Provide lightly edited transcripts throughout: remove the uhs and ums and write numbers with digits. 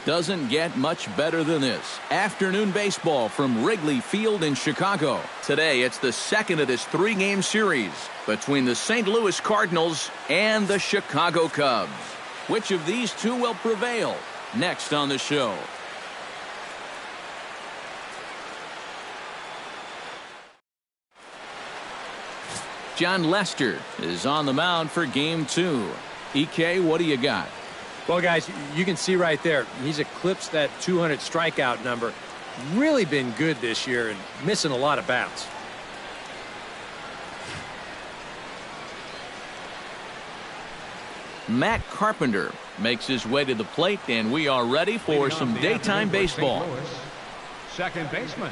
Doesn't get much better than this. Afternoon baseball from Wrigley Field in Chicago. Today, it's the second of this three-game series between the St. Louis Cardinals and the Chicago Cubs. Which of these two will prevail? Next on the show. John Lester is on the mound for Game 2. EK, what do you got? Well, guys, you can see right there, he's eclipsed that 200 strikeout number. Really been good this year and missing a lot of bats. Matt Carpenter makes his way to the plate, and we are ready for some daytime baseball. Second baseman,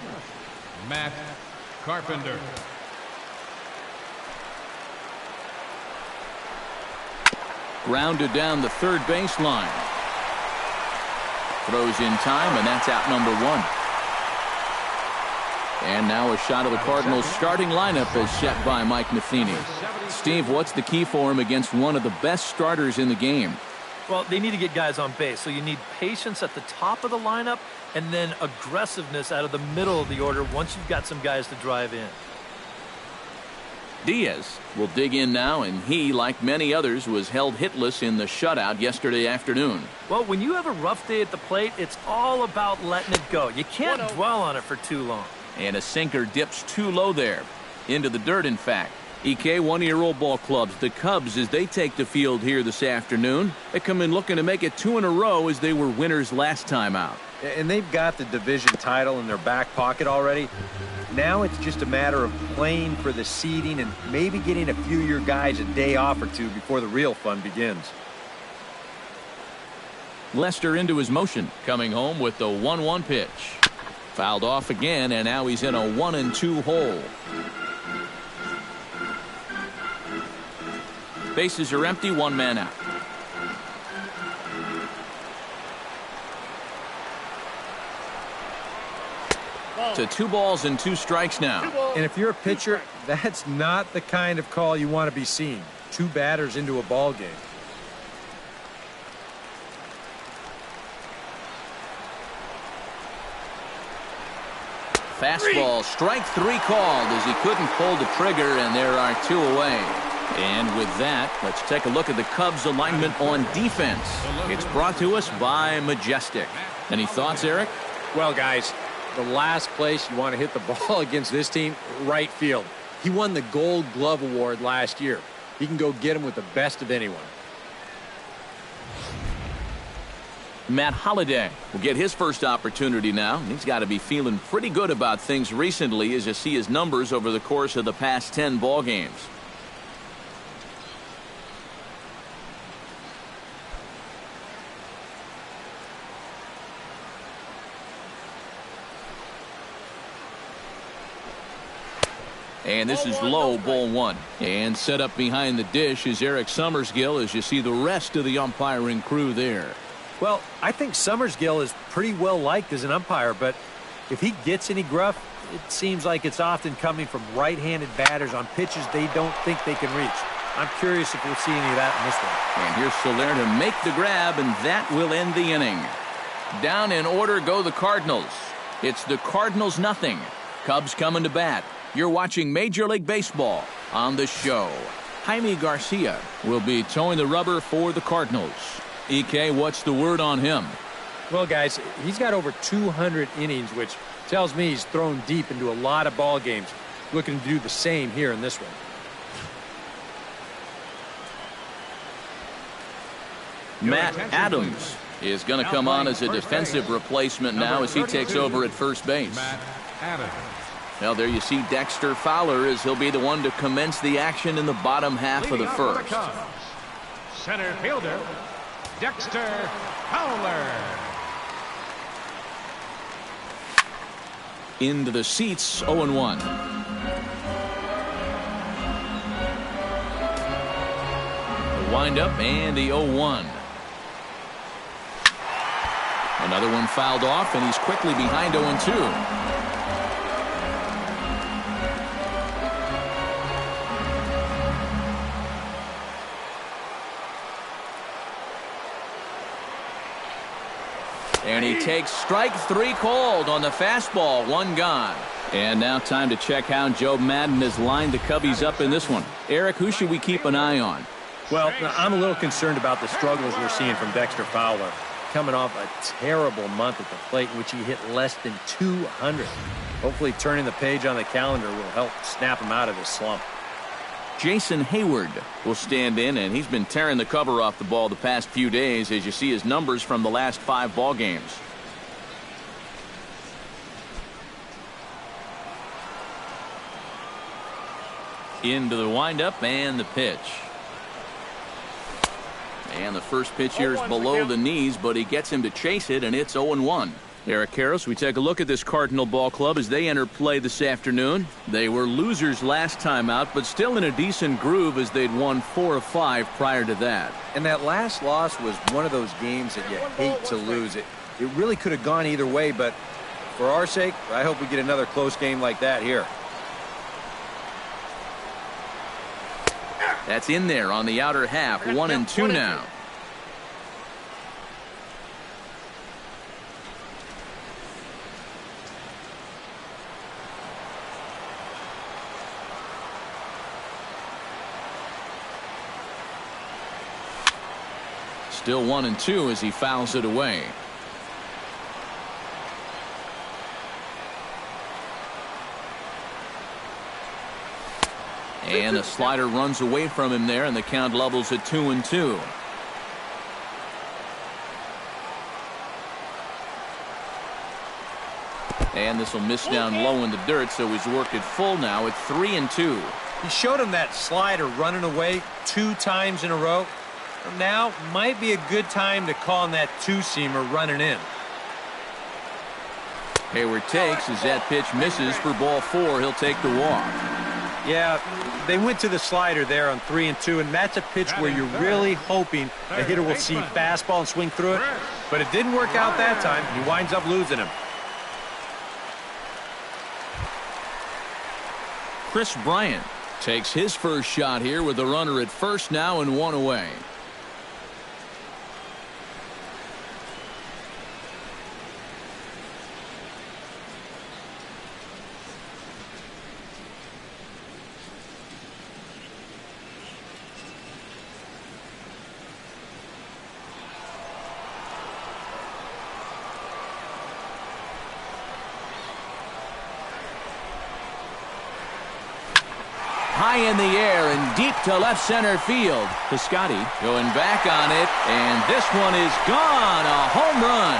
Matt Carpenter. Grounded down the third baseline. Throws in time, and that's out number one. And now a shot of the Cardinals starting lineup is set by Mike Matheny. Steve, what's the key for him against one of the best starters in the game? Well, they need to get guys on base, so you need patience at the top of the lineup and then aggressiveness out of the middle of the order once you've got some guys to drive in. Diaz will dig in now, and he, like many others, was held hitless in the shutout yesterday afternoon. Well, when you have a rough day at the plate, it's all about letting it go. You can't dwell on it for too long. And a sinker dips too low there. Into the dirt, in fact. EK, one of your old ball clubs, the Cubs, as they take the field here this afternoon. They come in looking to make it 2 in a row as they were winners last time out. And they've got the division title in their back pocket already. Now it's just a matter of playing for the seeding and maybe getting a few of your guys a day off or two before the real fun begins. Lester into his motion, coming home with the 1-1 pitch. Fouled off again, and now he's in a 1-2 hole. Bases are empty, one man out. To 2 balls and 2 strikes now. And if you're a pitcher, that's not the kind of call you want to be seeing. 2 batters into a ball game. Fastball, strike 3 called as he couldn't pull the trigger, and there are 2 away. And with that, let's take a look at the Cubs alignment on defense. It's brought to us by Majestic. Any thoughts, Eric? Well, guys, the last place you want to hit the ball against this team, right field. He won the Gold Glove Award last year. He can go get him with the best of anyone. Matt Holliday will get his first opportunity now. He's got to be feeling pretty good about things recently as you see his numbers over the course of the past 10 ball games. And this is low, ball 1. And set up behind the dish is Eric Summersgill as you see the rest of the umpiring crew there. Well, I think Summersgill is pretty well liked as an umpire, but if he gets any gruff, it seems like it's often coming from right-handed batters on pitches they don't think they can reach. I'm curious if we'll see any of that in this one. And here's Soler to make the grab, and that will end the inning. Down in order go the Cardinals. It's the Cardinals nothing. Cubs coming to bat. You're watching Major League Baseball on the show. Jaime Garcia will be towing the rubber for the Cardinals. EK, what's the word on him? Well, guys, he's got over 200 innings, which tells me he's thrown deep into a lot of ball games. Looking to do the same here in this one. Matt Adams is going to come on as a defensive replacement now as he takes over at first base. Matt Adams. Well, there you see Dexter Fowler as he'll be the one to commence the action in the bottom half of the first. Center fielder, Dexter Fowler. Into the seats, 0-1. The windup and the 0-1. Another one fouled off, and he's quickly behind 0-2. And he takes strike 3 called on the fastball. 1 gone. And now time to check how Joe Madden has lined the Cubbies up in this one. Eric, who should we keep an eye on? Well, I'm a little concerned about the struggles we're seeing from Dexter Fowler. Coming off a terrible month at the plate in which he hit less than 200. Hopefully turning the page on the calendar will help snap him out of this slump. Jason Hayward will stand in, and he's been tearing the cover off the ball the past few days as you see his numbers from the last 5 ball games. Into the windup and the pitch. And the first pitch here is below the knees, but he gets him to chase it, and it's 0-1. Eric Karros, we take a look at this Cardinal ball club as they enter play this afternoon. They were losers last time out, but still in a decent groove as they'd won 4 of 5 prior to that. And that last loss was one of those games that you hate to lose. It really could have gone either way, but for our sake, I hope we get another close game like that here. That's in there on the outer half. 1-2 now. Still 1-2 as he fouls it away. And a slider runs away from him there, and the count levels at 2-2. And this will miss down low in the dirt, so he's worked it full now at 3-2. He showed him that slider running away 2 times in a row. Now might be a good time to call on that 2-seamer running in. Hayward takes as that pitch misses for ball 4. He'll take the walk. Yeah, they went to the slider there on 3-2, and that's a pitch where you're really hoping the hitter will see fastball and swing through it. But it didn't work out that time. He winds up losing him. Chris Bryant takes his first shot here with the runner at first now and 1 away. High in the air and deep to left center field. Piscotty going back on it, and this one is gone. A home run.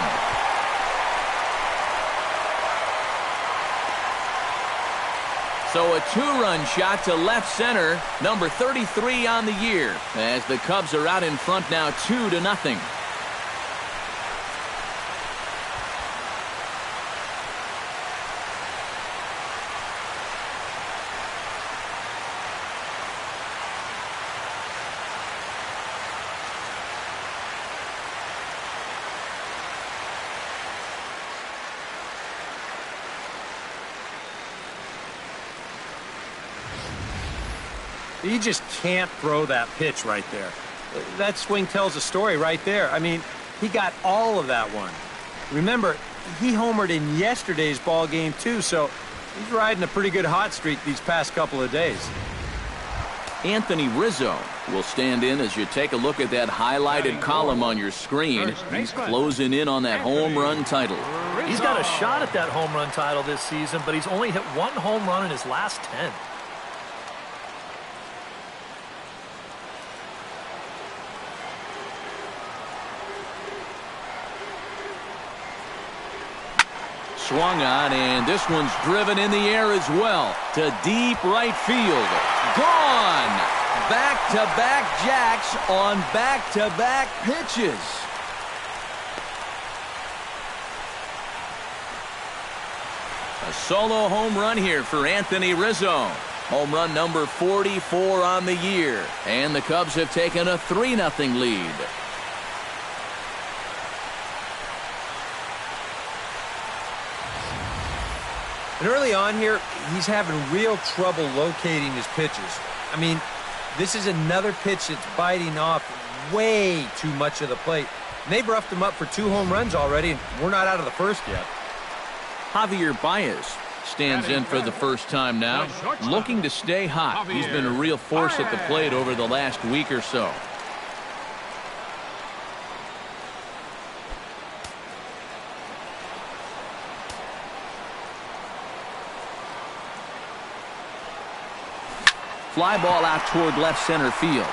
So a 2-run shot to left center, number 33 on the year, as the Cubs are out in front now 2-0. You just can't throw that pitch right there. That swing tells a story right there. I mean, he got all of that one. Remember, he homered in yesterday's ball game too, so he's riding a pretty good hot streak these past couple of days. Anthony Rizzo will stand in as you take a look at that highlighted column on your screen. He's closing in on that home run title. He's got a shot at that home run title this season, but he's only hit 1 home run in his last 10. Swung on, and this one's driven in the air as well to deep right field. Gone! Back-to-back jacks on back-to-back pitches. A solo home run here for Anthony Rizzo. Home run number 44 on the year, and the Cubs have taken a 3-0 lead. And early on here, he's having real trouble locating his pitches. I mean, this is another pitch that's biting off way too much of the plate. And they've roughed him up for 2 home runs already, and we're not out of the first yet. Javier Baez stands in for the first time now, looking to stay hot. He's been a real force at the plate over the last week or so. Fly ball out toward left center field.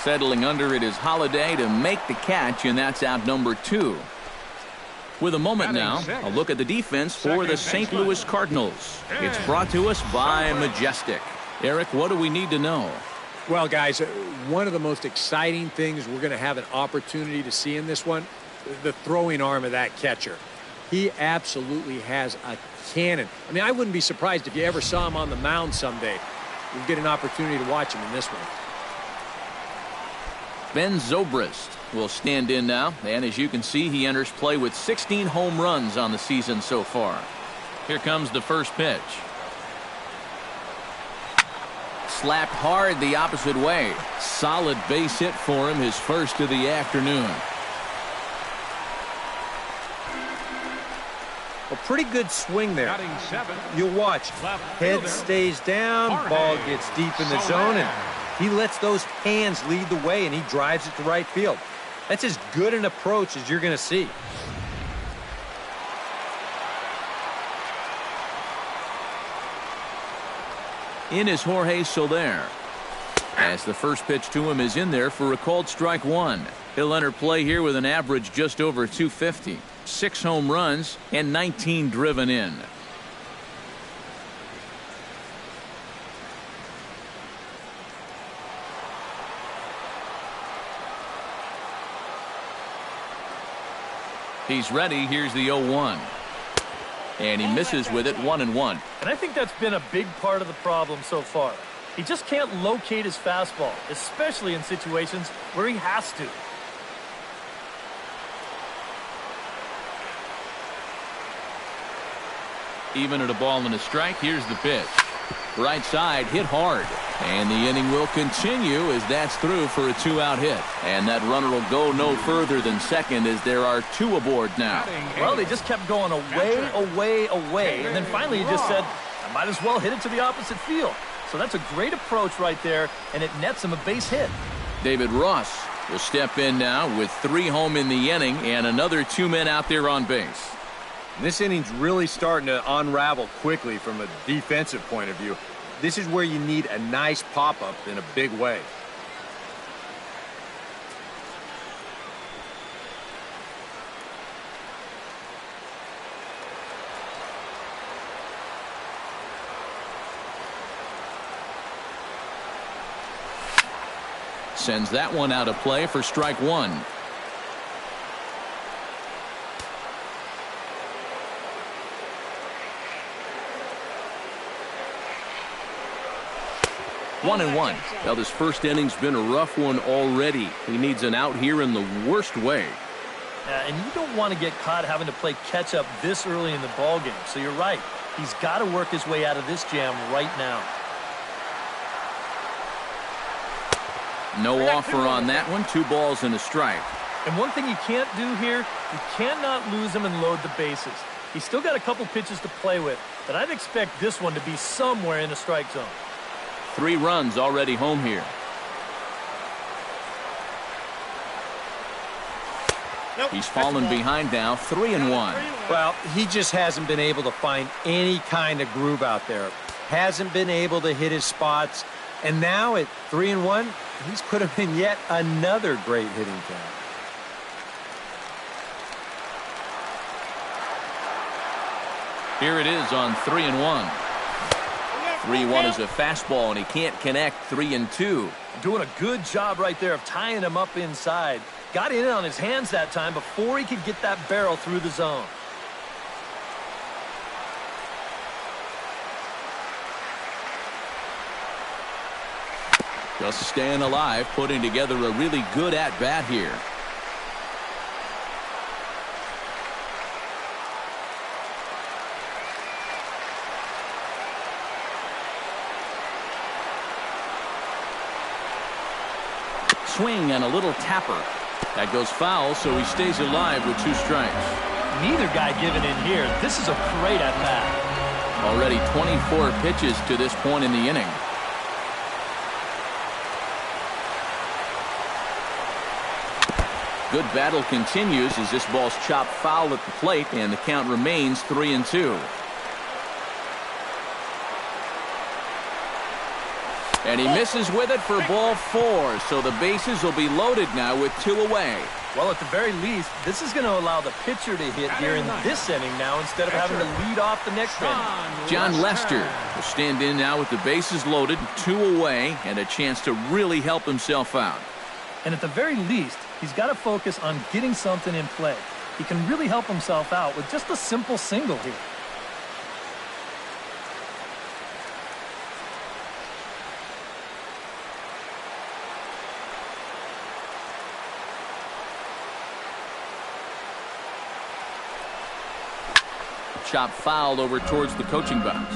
Settling under it is Holiday to make the catch, and that's out number 2. With a moment now, a look at the defense for the St. Louis Cardinals. It's brought to us by Majestic. Eric, what do we need to know? Well, guys, one of the most exciting things we're going to have an opportunity to see in this one, the throwing arm of that catcher. He absolutely has a cannon. I mean, I wouldn't be surprised if you ever saw him on the mound someday. We'll get an opportunity to watch him in this one. Ben Zobrist will stand in now, and as you can see, he enters play with 16 home runs on the season so far. Here comes the first pitch. Slapped hard the opposite way. Solid base hit for him, his first of the afternoon. A pretty good swing there. You'll watch. Head stays down, ball gets deep in the zone, and he lets those hands lead the way, and he drives it to right field. That's as good an approach as you're going to see. In is Jorge Soler. As the first pitch to him is in there for a called strike 1. He'll enter play here with an average just over 250. 6 home runs and 19 driven in. He's ready. Here's the 0-1. And he misses with it, 1-1. And I think that's been a big part of the problem so far. He just can't locate his fastball, especially in situations where he has to. Even at a ball and a strike, here's the pitch. Right side, hit hard. And the inning will continue as that's through for a 2-out hit. And that runner will go no further than second as there are 2 aboard now. Well, they just kept going away. And then finally he just said, I might as well hit it to the opposite field. So that's a great approach right there, and it nets him a base hit. David Ross will step in now with 3 home in the inning and another 2 men out there on base. This inning's really starting to unravel quickly from a defensive point of view. This is where you need a nice pop-up in a big way. Sends that one out of play for strike 1. One and one. Well, this first inning's been a rough one already. He needs an out here in the worst way. And you don't want to get caught having to play catch up this early in the ball game. So you're right. He's got to work his way out of this jam right now. No offer on that one. 2 balls and a strike. And one thing you can't do here, you cannot lose him and load the bases. He's still got a couple pitches to play with, but I'd expect this one to be somewhere in the strike zone. 3 runs already home here. He's fallen behind now, 3-1. Well, he just hasn't been able to find any kind of groove out there. Hasn't been able to hit his spots. And now at 3-1, he's put him in yet another great hitting count. Here it is on 3-1. 3-1 is a fastball, and he can't connect. 3-2. Doing a good job right there of tying him up inside. Got in on his hands that time before he could get that barrel through the zone. Just staying alive, putting together a really good at-bat here. swing and a little tapper. That goes foul, so he stays alive with 2 strikes. Neither guy giving in here. This is a great at-bat. Already 24 pitches to this point in the inning. Good battle continues as this ball's chopped foul at the plate, and the count remains 3-2. And he misses with it for ball 4, so the bases will be loaded now with 2 away. Well, at the very least, this is going to allow the pitcher to hit here in this inning now instead of having to lead off the next inning. John Lester will stand in now with the bases loaded, 2 away, and a chance to really help himself out. And at the very least, he's got to focus on getting something in play. He can really help himself out with just a simple single here. Chop fouled over towards the coaching box.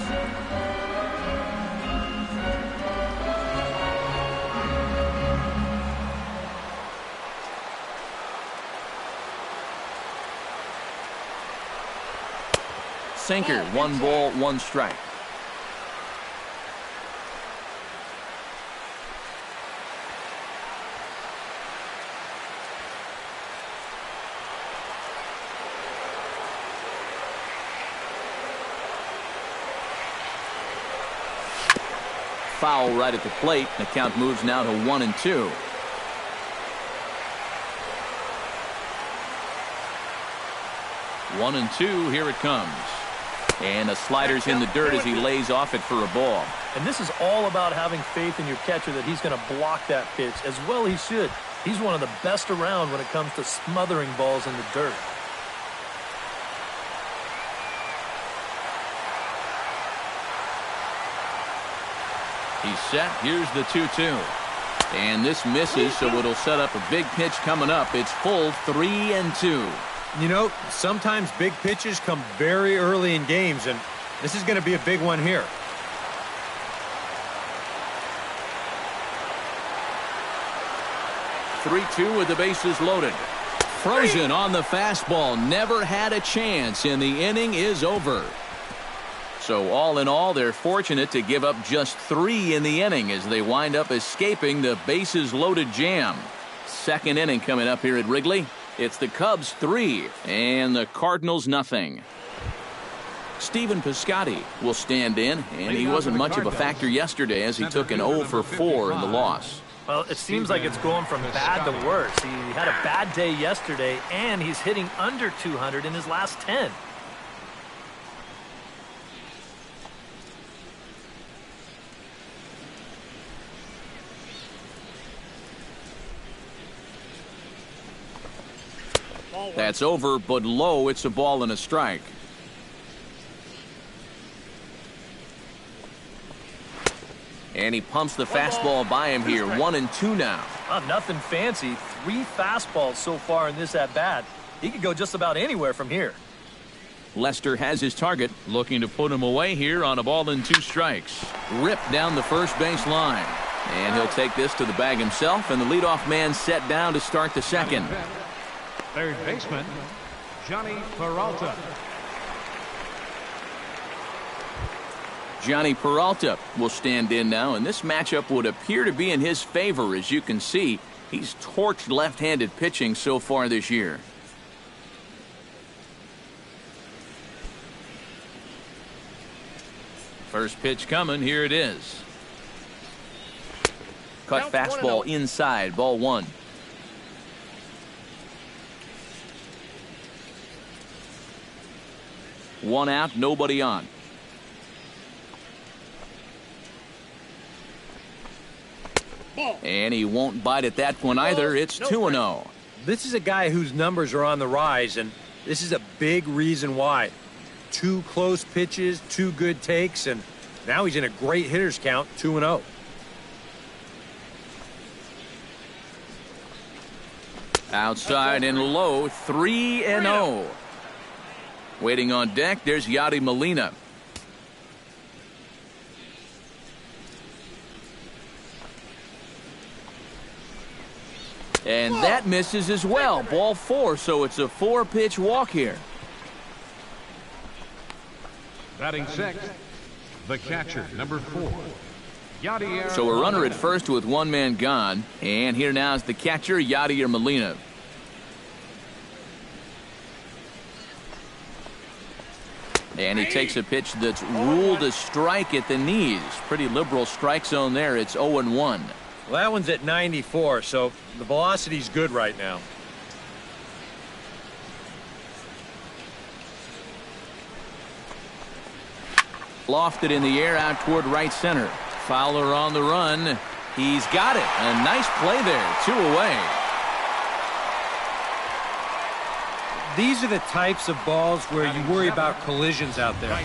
Sinker, 1 ball, 1 strike. Foul right at the plate. The count moves now to 1-2. One and two, here it comes. And the slider's in the dirt as he lays off it for a ball. And this is all about having faith in your catcher that he's going to block that pitch, as well he should. He's one of the best around when it comes to smothering balls in the dirt. He's set. Here's the 2-2. And this misses, so it'll set up a big pitch coming up. It's full 3-2. You know, sometimes big pitches come very early in games, and this is going to be a big one here. Three-two with the bases loaded. Frozen on the fastball. Never had a chance, and the inning is over. So all in all, they're fortunate to give up just 3 in the inning as they wind up escaping the bases loaded jam. Second inning coming up here at Wrigley. It's the Cubs 3 and the Cardinals nothing. Steven Piscotty will stand in, and he wasn't much of a factor yesterday as he took an 0 for 4 in the loss. Well, it seems like it's going from bad to worse. He had a bad day yesterday, and he's hitting under 200 in his last 10. That's over, but low. It's a ball and a strike. And he pumps the fastball by him here. 1-2 now. Nothing fancy. 3 fastballs so far in this at-bat. He could go just about anywhere from here. Lester has his target, looking to put him away here on a ball and 2 strikes. Ripped down the first base line. And he'll take this to the bag himself, and the leadoff man set down to start the second. Third baseman, Johnny Peralta. Johnny Peralta will stand in now, and this matchup would appear to be in his favor. As you can see, he's torched left-handed pitching so far this year. First pitch coming. Here it is. Cut fastball inside. Ball 1. One out, nobody on. And he won't bite at that one either. It's 2-0. This is a guy whose numbers are on the rise, and this is a big reason why. 2 close pitches, 2 good takes, and now he's in a great hitter's count, 2-0. Outside and low, 3-0. Waiting on deck, there's Yadi Molina. And that misses as well. Ball 4, so it's a 4-pitch walk here. Batting sixth, the catcher, number 4. So a runner at first with one man gone. And here now is the catcher, Yadier Molina. And he takes a pitch that's ruled a strike at the knees. Pretty liberal strike zone there. It's 0-1. Well, that one's at 94, so the velocity's good right now. Lofted in the air out toward right center. Fowler on the run. He's got it. A nice play there. 2 away. These are the types of balls where you worry about collisions out there.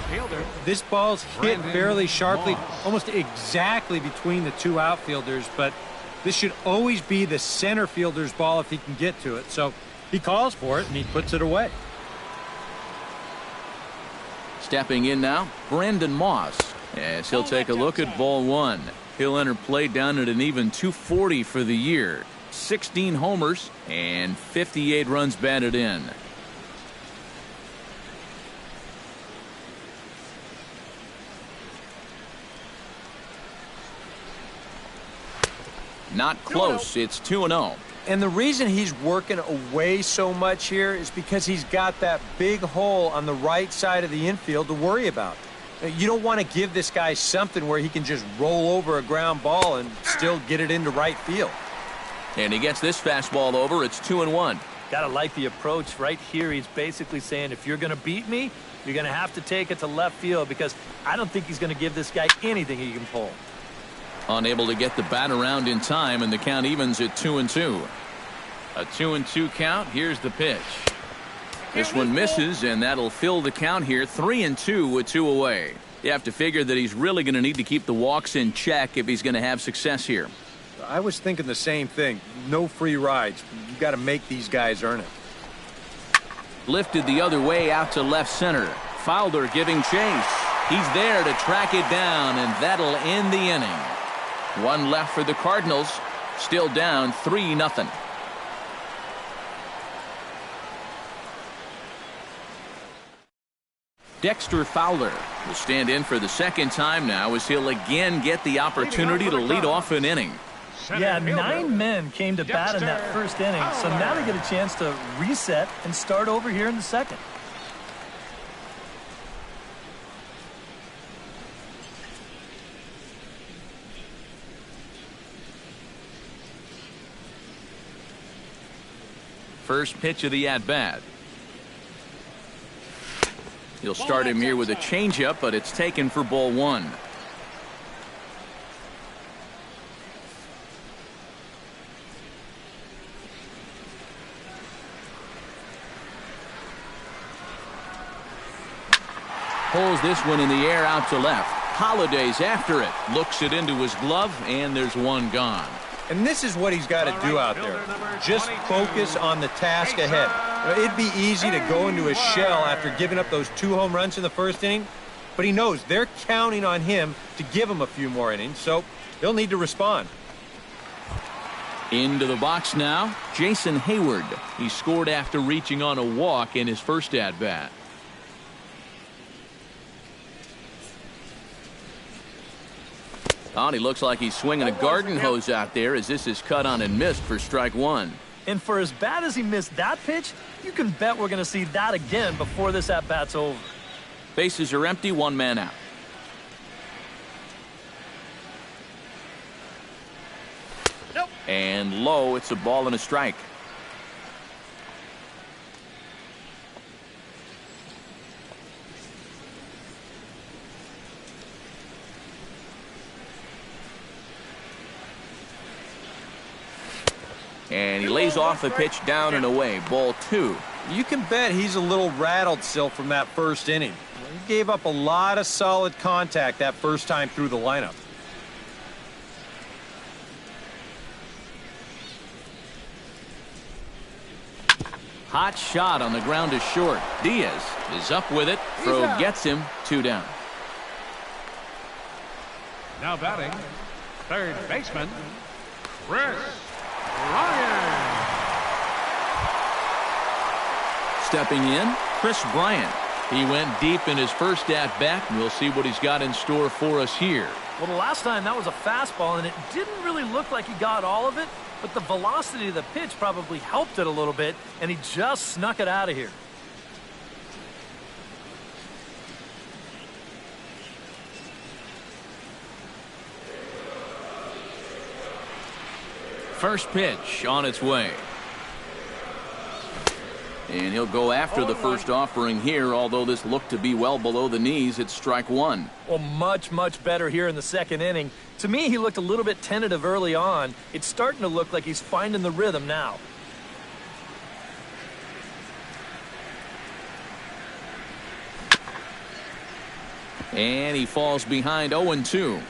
This ball's hit fairly sharply, almost exactly between the two outfielders, but this should always be the center fielder's ball if he can get to it. So he calls for it and he puts it away. Stepping in now, Brandon Moss, as he'll take a look at ball 1. He'll enter play down at an even 240 for the year. 16 homers and 58 runs batted in. Not close. It's 2-0. And the reason he's working away so much here is because he's got that big hole on the right side of the infield to worry about. You don't want to give this guy something where he can just roll over a ground ball and still get it into right field. And he gets this fastball over. It's 2-1. Gotta like the approach right here. He's basically saying, if you're gonna beat me, you're gonna have to take it to left field, because I don't think he's gonna give this guy anything he can pull. Unable to get the bat around in time, and the count evens at 2-2. A 2-2 count. Here's the pitch. This one misses, and that'll fill the count here. 3-2 with 2 away. You have to figure that he's really going to need to keep the walks in check if he's going to have success here. I was thinking the same thing. No free rides. You got to make these guys earn it. Lifted the other way out to left center. Fowler giving chase. He's there to track it down, and that'll end the inning. One left for the Cardinals. Still down 3-0. Dexter Fowler will stand in for the second time now, as he'll again get the opportunity to lead off an inning. Yeah, 9 men came to bat in that first inning, so now they get a chance to reset and start over here in the second. First pitch of the at-bat. He'll start him here with a changeup, but it's taken for ball 1. Pulls this one in the air out to left. Holiday's after it. Looks it into his glove, and there's one gone. And this is what he's got to do out there. Just focus on the task ahead. It'd be easy to go into a shell after giving up those 2 home runs in the first inning, but he knows they're counting on him to give him a few more innings, so he'll need to respond. Into the box now, Jason Hayward. He scored after reaching on a walk in his first at-bat. Oh, he looks like he's swinging a garden hose out there, as this is cut on and missed for strike 1. And for as bad as he missed that pitch, you can bet we're going to see that again before this at-bat's over. Bases are empty, 1 man out. Nope. And low, it's a ball and a strike. And he lays off the pitch down and away. Ball 2. You can bet he's a little rattled still from that first inning. He gave up a lot of solid contact that first time through the lineup. Hot shot on the ground is short. Diaz is up with it. Throw gets him. 2 down. Now batting, third baseman, Chris Ryan. stepping in, Chris Bryant. He went deep in his first at-bat, and we'll see what he's got in store for us here. Well, the last time that was a fastball, and it didn't really look like he got all of it, but the velocity of the pitch probably helped it a little bit, and he just snuck it out of here. First pitch on its way. And he'll go after the first offering here, although this looked to be well below the knees. It's strike one. Well, much better here in the second inning. To me, he looked a little bit tentative early on. It's starting to look like he's finding the rhythm now. And he falls behind 0-2.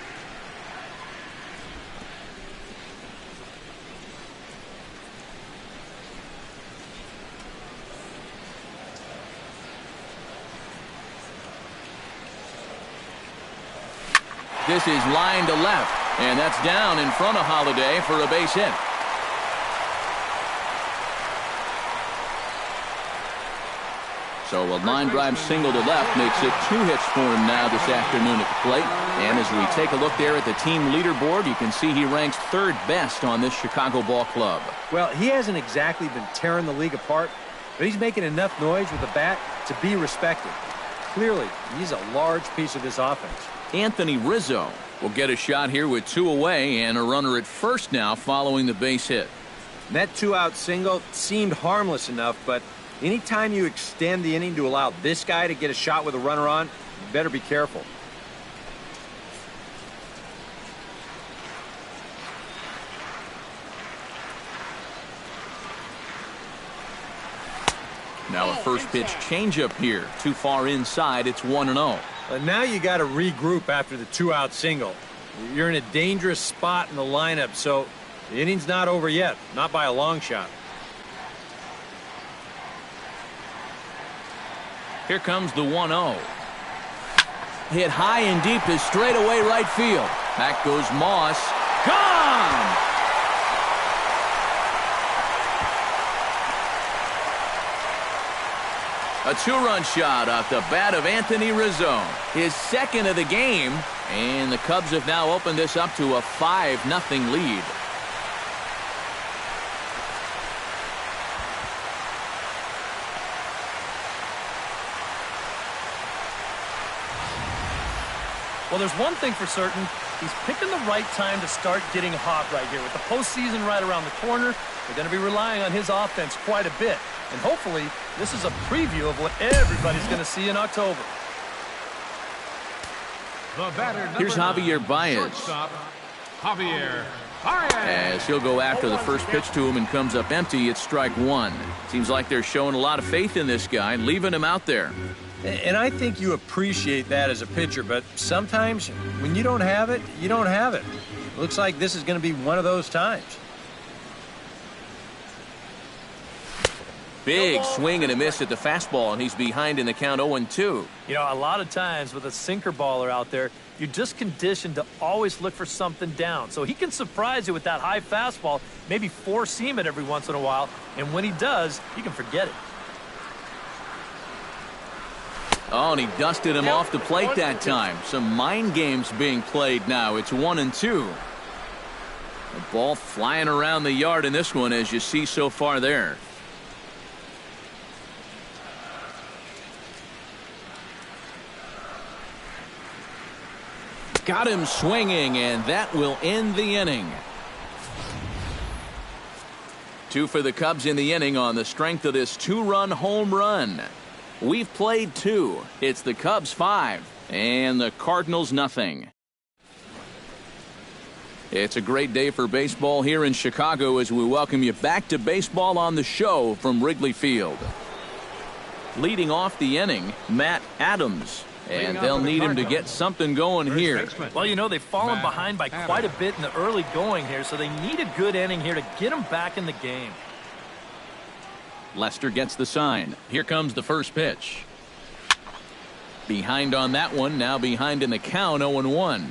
This is line to left, and that's down in front of Holiday for a base hit. So a line drive single to left makes it 2 hits for him now this afternoon at the plate. And as we take a look there at the team leaderboard, you can see he ranks 3rd best on this Chicago ball club. Well, he hasn't exactly been tearing the league apart, but he's making enough noise with the bat to be respected. Clearly, he's a large piece of this offense. Anthony Rizzo will get a shot here with 2 away and a runner at first now following the base hit. And that 2-out single seemed harmless enough, but anytime you extend the inning to allow this guy to get a shot with a runner on, you better be careful. Now a first pitch changeup here. Too far inside. It's 1-0. Now you got to regroup after the 2-out single. You're in a dangerous spot in the lineup, so the inning's not over yet. Not by a long shot. Here comes the 1-0. Hit high and deep to straightaway right field. Back goes Moss. Gone! A 2-run shot off the bat of Anthony Rizzo. His second of the game, and the Cubs have now opened this up to a 5-0 lead. Well, there's one thing for certain. He's picking the right time to start getting hot right here. With the postseason right around the corner, they're going to be relying on his offense quite a bit. And hopefully, this is a preview of what everybody's going to see in October. The batter, here's Javier Baez. Shortstop, Javier Baez. As he'll go after the first pitch to him and comes up empty, it's strike one. Seems like they're showing a lot of faith in this guy, leaving him out there. And I think you appreciate that as a pitcher, but sometimes when you don't have it, you don't have it. Looks like this is going to be one of those times. Big swing and a miss at the fastball, and he's behind in the count 0-2. You know, a lot of times with a sinker baller out there, you're just conditioned to always look for something down. So he can surprise you with that high fastball, maybe four seam it every once in a while, and when he does, you can forget it. Oh, and he dusted him off the plate that time. Some mind games being played now. It's 1-2. The ball flying around the yard in this one, as you see so far there. Got him swinging, and that will end the inning. 2 for the Cubs in the inning on the strength of this 2-run home run. We've played 2. It's the Cubs 5 and the Cardinals nothing. It's a great day for baseball here in Chicago as we welcome you back to Baseball on the Show from Wrigley Field. Leading off the inning, Matt Adams. And they'll need him to get something going here. Well, you know, they've fallen behind by quite a bit in the early going here, so they need a good inning here to get them back in the game. Lester gets the sign. Here comes the first pitch. Behind on that one, now behind in the count, 0-1.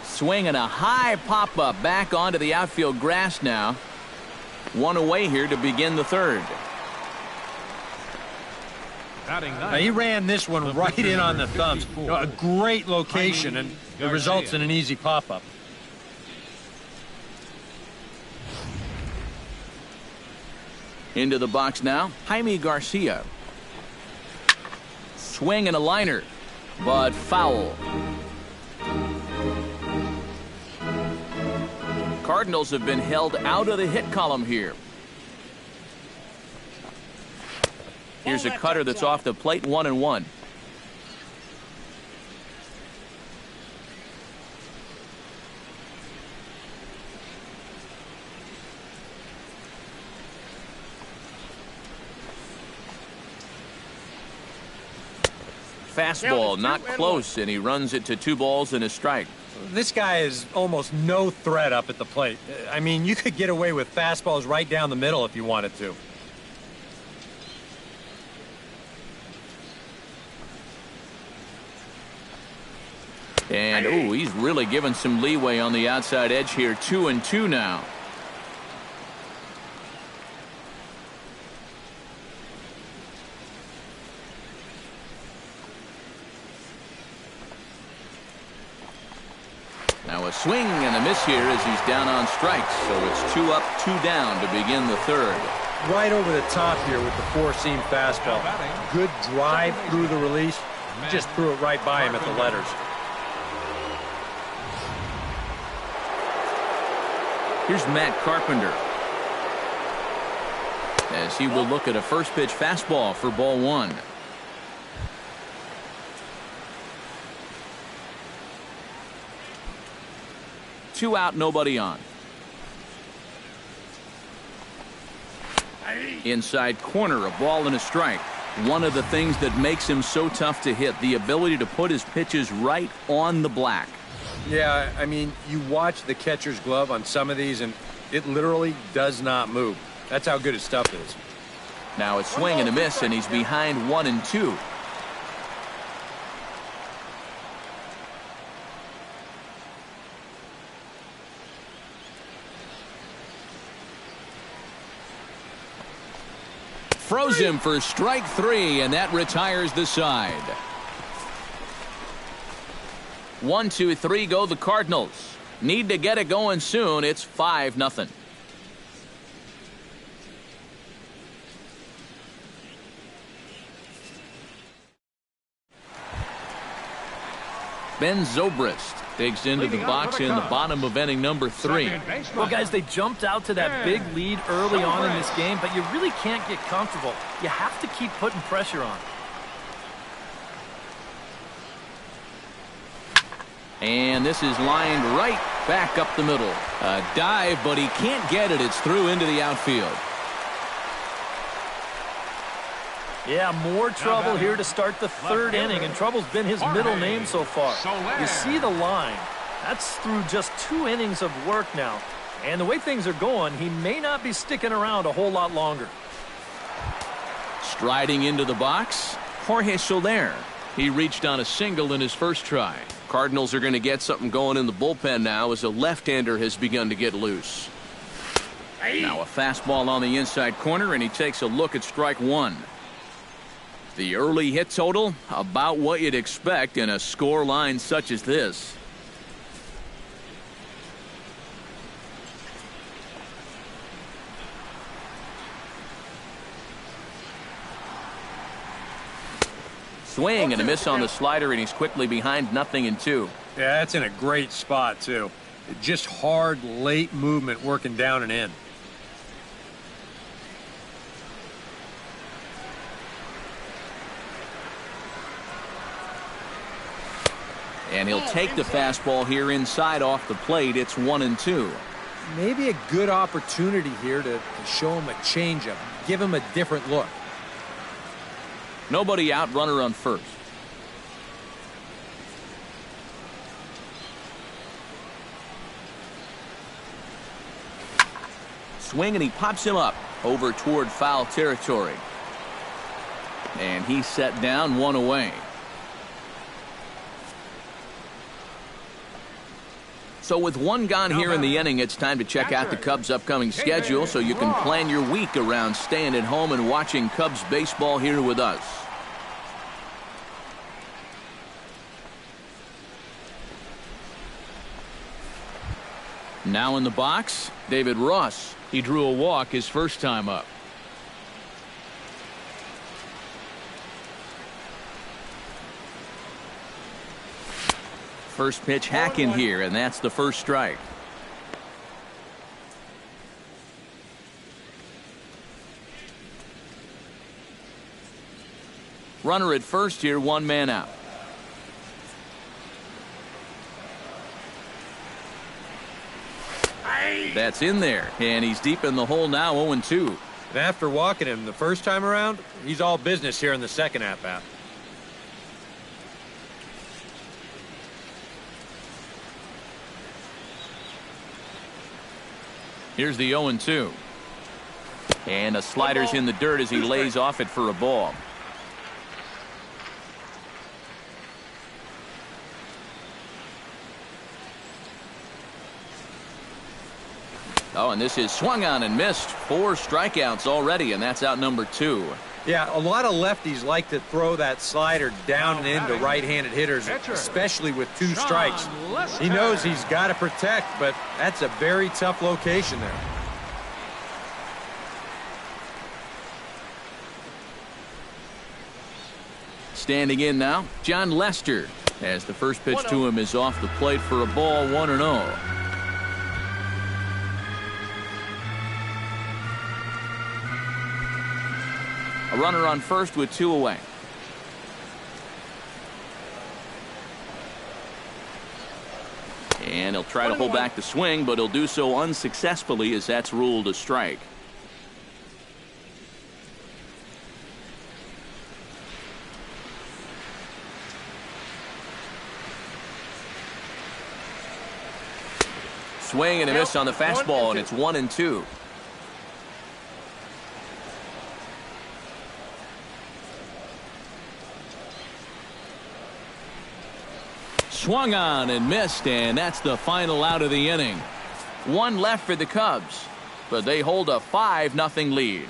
Swinging a high pop-up back onto the outfield grass now. One away here to begin the third. Now, he ran this one right in on the thumbs. A great location, and it results in an easy pop-up. Into the box now, Jaime Garcia. Swing and a liner, but foul. Cardinals have been held out of the hit column here. Here's a cutter that's off the plate, 1-1. Fastball not close, and he runs it to 2 balls and a strike. This guy is almost no threat up at the plate. I mean, you could get away with fastballs right down the middle if you wanted to. And, ooh, he's really given some leeway on the outside edge here. 2-2 now. Now a swing and a miss here as he's down on strikes. So it's 2 up, 2 down to begin the third. Right over the top here with the 4-seam fastball. Good drive through the release. Just threw it right by him at the letters. Here's Matt Carpenter, as he will look at a first pitch fastball for ball 1. Two out, nobody on. Inside corner, a ball and a strike. One of the things that makes him so tough to hit, the ability to put his pitches right on the black. Yeah, I mean, you watch the catcher's glove on some of these, and it literally does not move. That's how good his stuff is. Now a swing and a miss, and he's behind 1-2. Froze him for strike 3, and that retires the side. 1-2-3 go the Cardinals. Need to get it going soon. It's 5-0. Ben Zobrist digs into the box in the bottom of inning number 3. Well, guys, they jumped out to that big lead early on in this game, but you really can't get comfortable. You have to keep putting pressure on. And this is lined right back up the middle. A dive, but he can't get it. It's through into the outfield. Yeah, more trouble here to start the third inning, and trouble's been his middle name so far. You see the line. That's through just 2 innings of work now. And the way things are going, he may not be sticking around a whole lot longer. Striding into the box, Jorge Soler. He reached on a single in his first try. Cardinals are going to get something going in the bullpen now as a left-hander has begun to get loose. Now a fastball on the inside corner, and he takes a look at strike 1. The early hit total, about what you'd expect in a score line such as this. Swing and a miss on the slider, and he's quickly behind 0-2. Yeah, that's in a great spot, too. Just hard, late movement working down and in. And he'll take the fastball here inside off the plate. It's 1-2. Maybe a good opportunity here to show him a changeup, give him a different look. Nobody out, runner on first. Swing, and he pops him up over toward foul territory. And he's set down, 1 away. So with one gone here in the inning, it's time to check out the Cubs' upcoming schedule so you can plan your week around staying at home and watching Cubs baseball here with us. Now in the box, David Ross. He drew a walk his first time up. First pitch hack in here, and that's the first strike. Runner at first here, one man out. That's in there, and he's deep in the hole now, 0-2. And after walking him the first time around, he's all business here in the second at-bat. Here's the 0-2. And a slider's in the dirt as he lays off it for a ball. Oh, and this is swung on and missed. 4 strikeouts already, and that's out number 2. Yeah, a lot of lefties like to throw that slider down and into right-handed hitters, especially with 2 strikes. He knows he's got to protect, but that's a very tough location there. Standing in now, John Lester, as the first pitch to him is off the plate for a ball, 1-0. A runner on first with 2 away. And he'll try to hold back the swing, but he'll do so unsuccessfully as that's ruled a strike. Swing and a miss on the fastball, and it's 1-2. Swung on and missed, and that's the final out of the inning. 1 left for the Cubs, but they hold a 5-0 lead.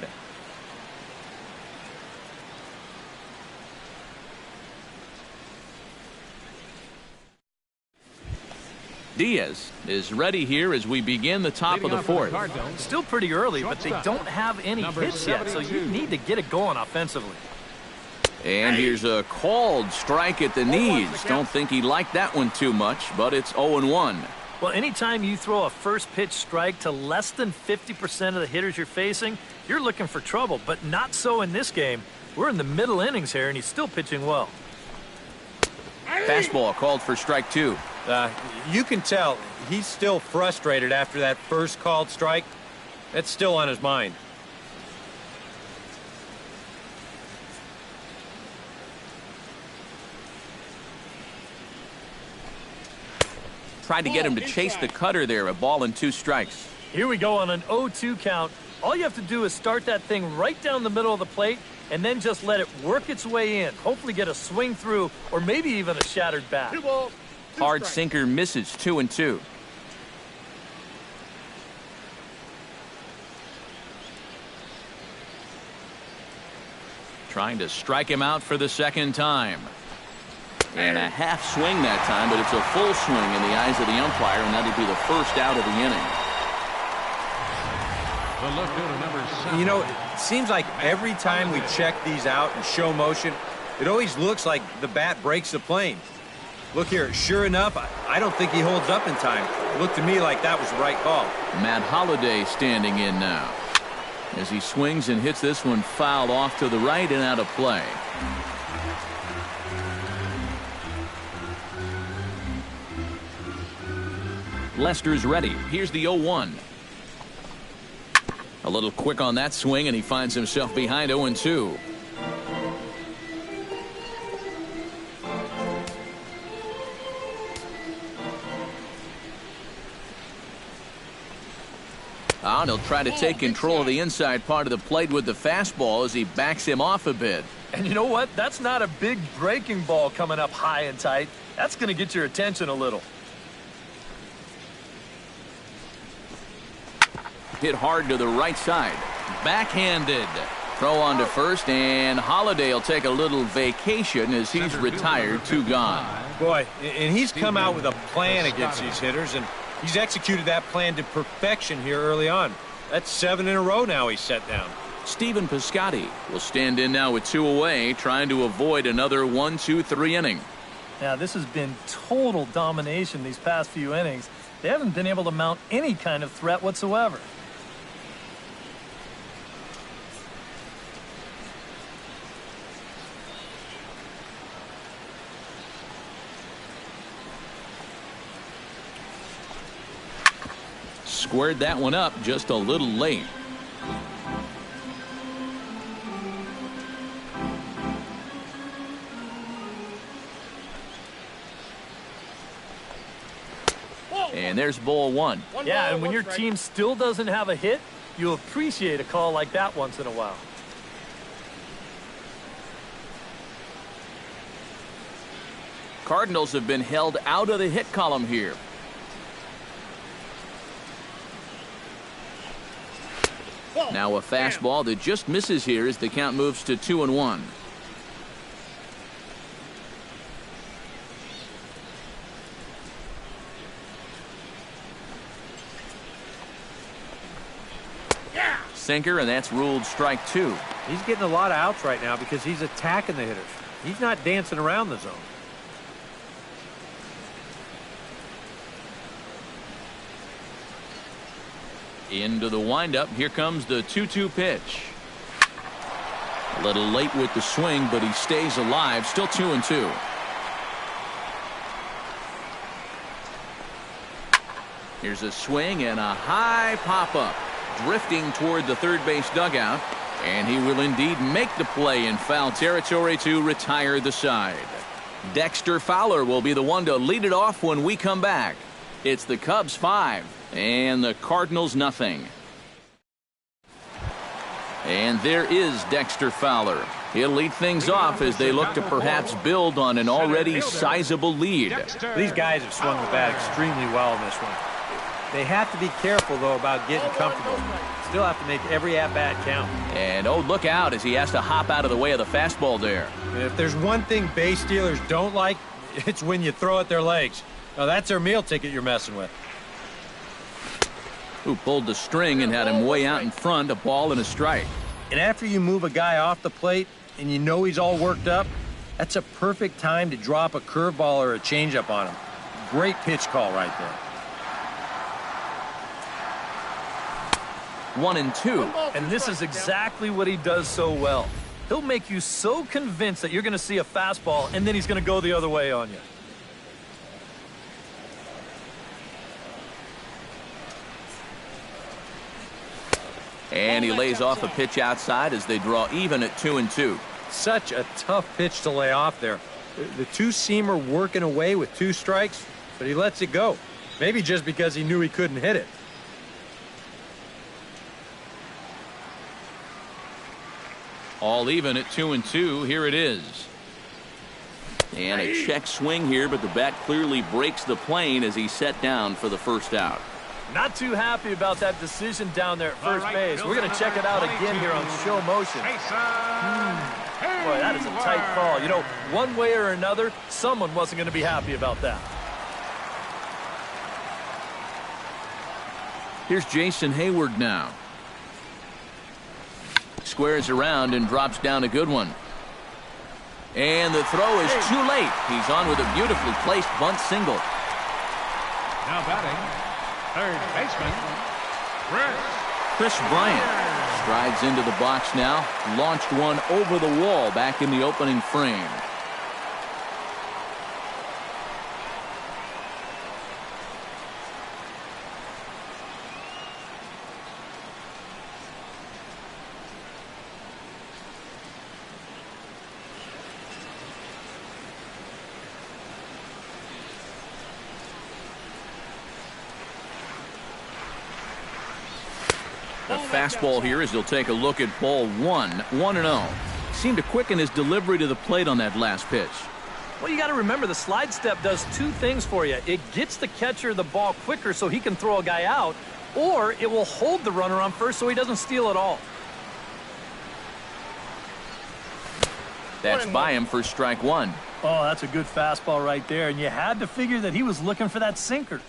Diaz is ready here as we begin the top of the 4th. Still pretty early, but they don't have any hits yet, so you need to get it going offensively. And here's a called strike at the knees. Don't think he liked that one too much, but it's 0-1. Well, anytime you throw a first pitch strike to less than 50% of the hitters you're facing, you're looking for trouble, but not so in this game. We're in the middle innings here, and he's still pitching well. Fastball called for strike 2. You can tell he's still frustrated after that first called strike. That's still on his mind. Tried to get him to chase the cutter there. A ball and 2 strikes. Here we go on an 0-2 count. All you have to do is start that thing right down the middle of the plate and then just let it work its way in. Hopefully get a swing through or maybe even a shattered bat. Hard sinker misses, 2-2. Trying to strike him out for the second time. And a half swing that time, but it's a full swing in the eyes of the umpire, and that'll be the first out of the inning. You know, it seems like every time we check these out and show motion, it always looks like the bat breaks the plane. Look here, sure enough, I don't think he holds up in time. It looked to me like that was the right call. Matt Holliday standing in now as he swings and hits this one foul off to the right and out of play. Lester's ready. Here's the 0-1. A little quick on that swing, and he finds himself behind 0-2. And he'll try to take control of the inside part of the plate with the fastball as he backs him off a bit. And you know what? That's not a big breaking ball coming up high and tight. That's going to get your attention a little. hit hard to the right side. Backhanded. Throw on to first, and Holiday will take a little vacation as he's retired, 2 gone. Boy, and he's come out with a plan against these hitters, and he's executed that plan to perfection here early on. That's 7 in a row now he's set down. Steven Piscotty will stand in now with 2 away, trying to avoid another 1-2-3 inning. Yeah, this has been total domination these past few innings. They haven't been able to mount any kind of threat whatsoever. Squared that one up just a little late. And there's ball 1. Yeah, and when your team still doesn't have a hit, you appreciate a call like that once in a while. Cardinals have been held out of the hit column here. Now a fastball that just misses here as the count moves to 2-1. Sinker, and that's ruled strike 2. He's getting a lot of outs right now because he's attacking the hitters. He's not dancing around the zone. Into the windup. Here comes the 2-2 pitch. A little late with the swing, but he stays alive. Still 2-2. Here's a swing and a high pop-up. Drifting toward the third base dugout. And he will indeed make the play in foul territory to retire the side. Dexter Fowler will be the one to lead it off when we come back. It's the Cubs 5 and the Cardinals nothing. And there is Dexter Fowler. He'll lead things off as they look to perhaps build on an already sizable lead. These guys have swung the bat extremely well in this one. They have to be careful, though, about getting comfortable. Still have to make every at-bat count. And, oh, look out as he has to hop out of the way of the fastball there. And if there's one thing base stealers don't like, it's when you throw at their legs. Now, that's their meal ticket you're messing with. Who pulled the string and had him way out in front, a ball and a strike. And after you move a guy off the plate and you know he's all worked up, that's a perfect time to drop a curveball or a changeup on him. Great pitch call right there. 1-2. And this is exactly what he does so well. He'll make you so convinced that you're going to see a fastball, and then he's going to go the other way on you. And he lays off a pitch outside as they draw even at 2-2. Such a tough pitch to lay off there. The two-seamer working away with 2 strikes, but he lets it go. Maybe just because he knew he couldn't hit it. All even at 2-2. Here it is. And a check swing here, but the bat clearly breaks the plane as he's set down for the first out. Not too happy about that decision down there at first base. We're going to check it out again here on show motion. Boy, that is a tight call. You know, one way or another, someone wasn't going to be happy about that. Here's Jason Hayward now. Squares around and drops down a good one. And the throw is too late. He's on with a beautifully placed bunt single. Now batting, third baseman, Chris Bryant strides into the box now. Launched one over the wall back in the opening frame. The fastball here as he'll take a look at ball 1, 1-0. Seemed to quicken his delivery to the plate on that last pitch. Well, you got to remember the slide step does 2 things for you. It gets the catcher the ball quicker so he can throw a guy out, or it will hold the runner on first so he doesn't steal at all. That's by him for strike one. Oh, that's a good fastball right there, and you had to figure that he was looking for that sinker.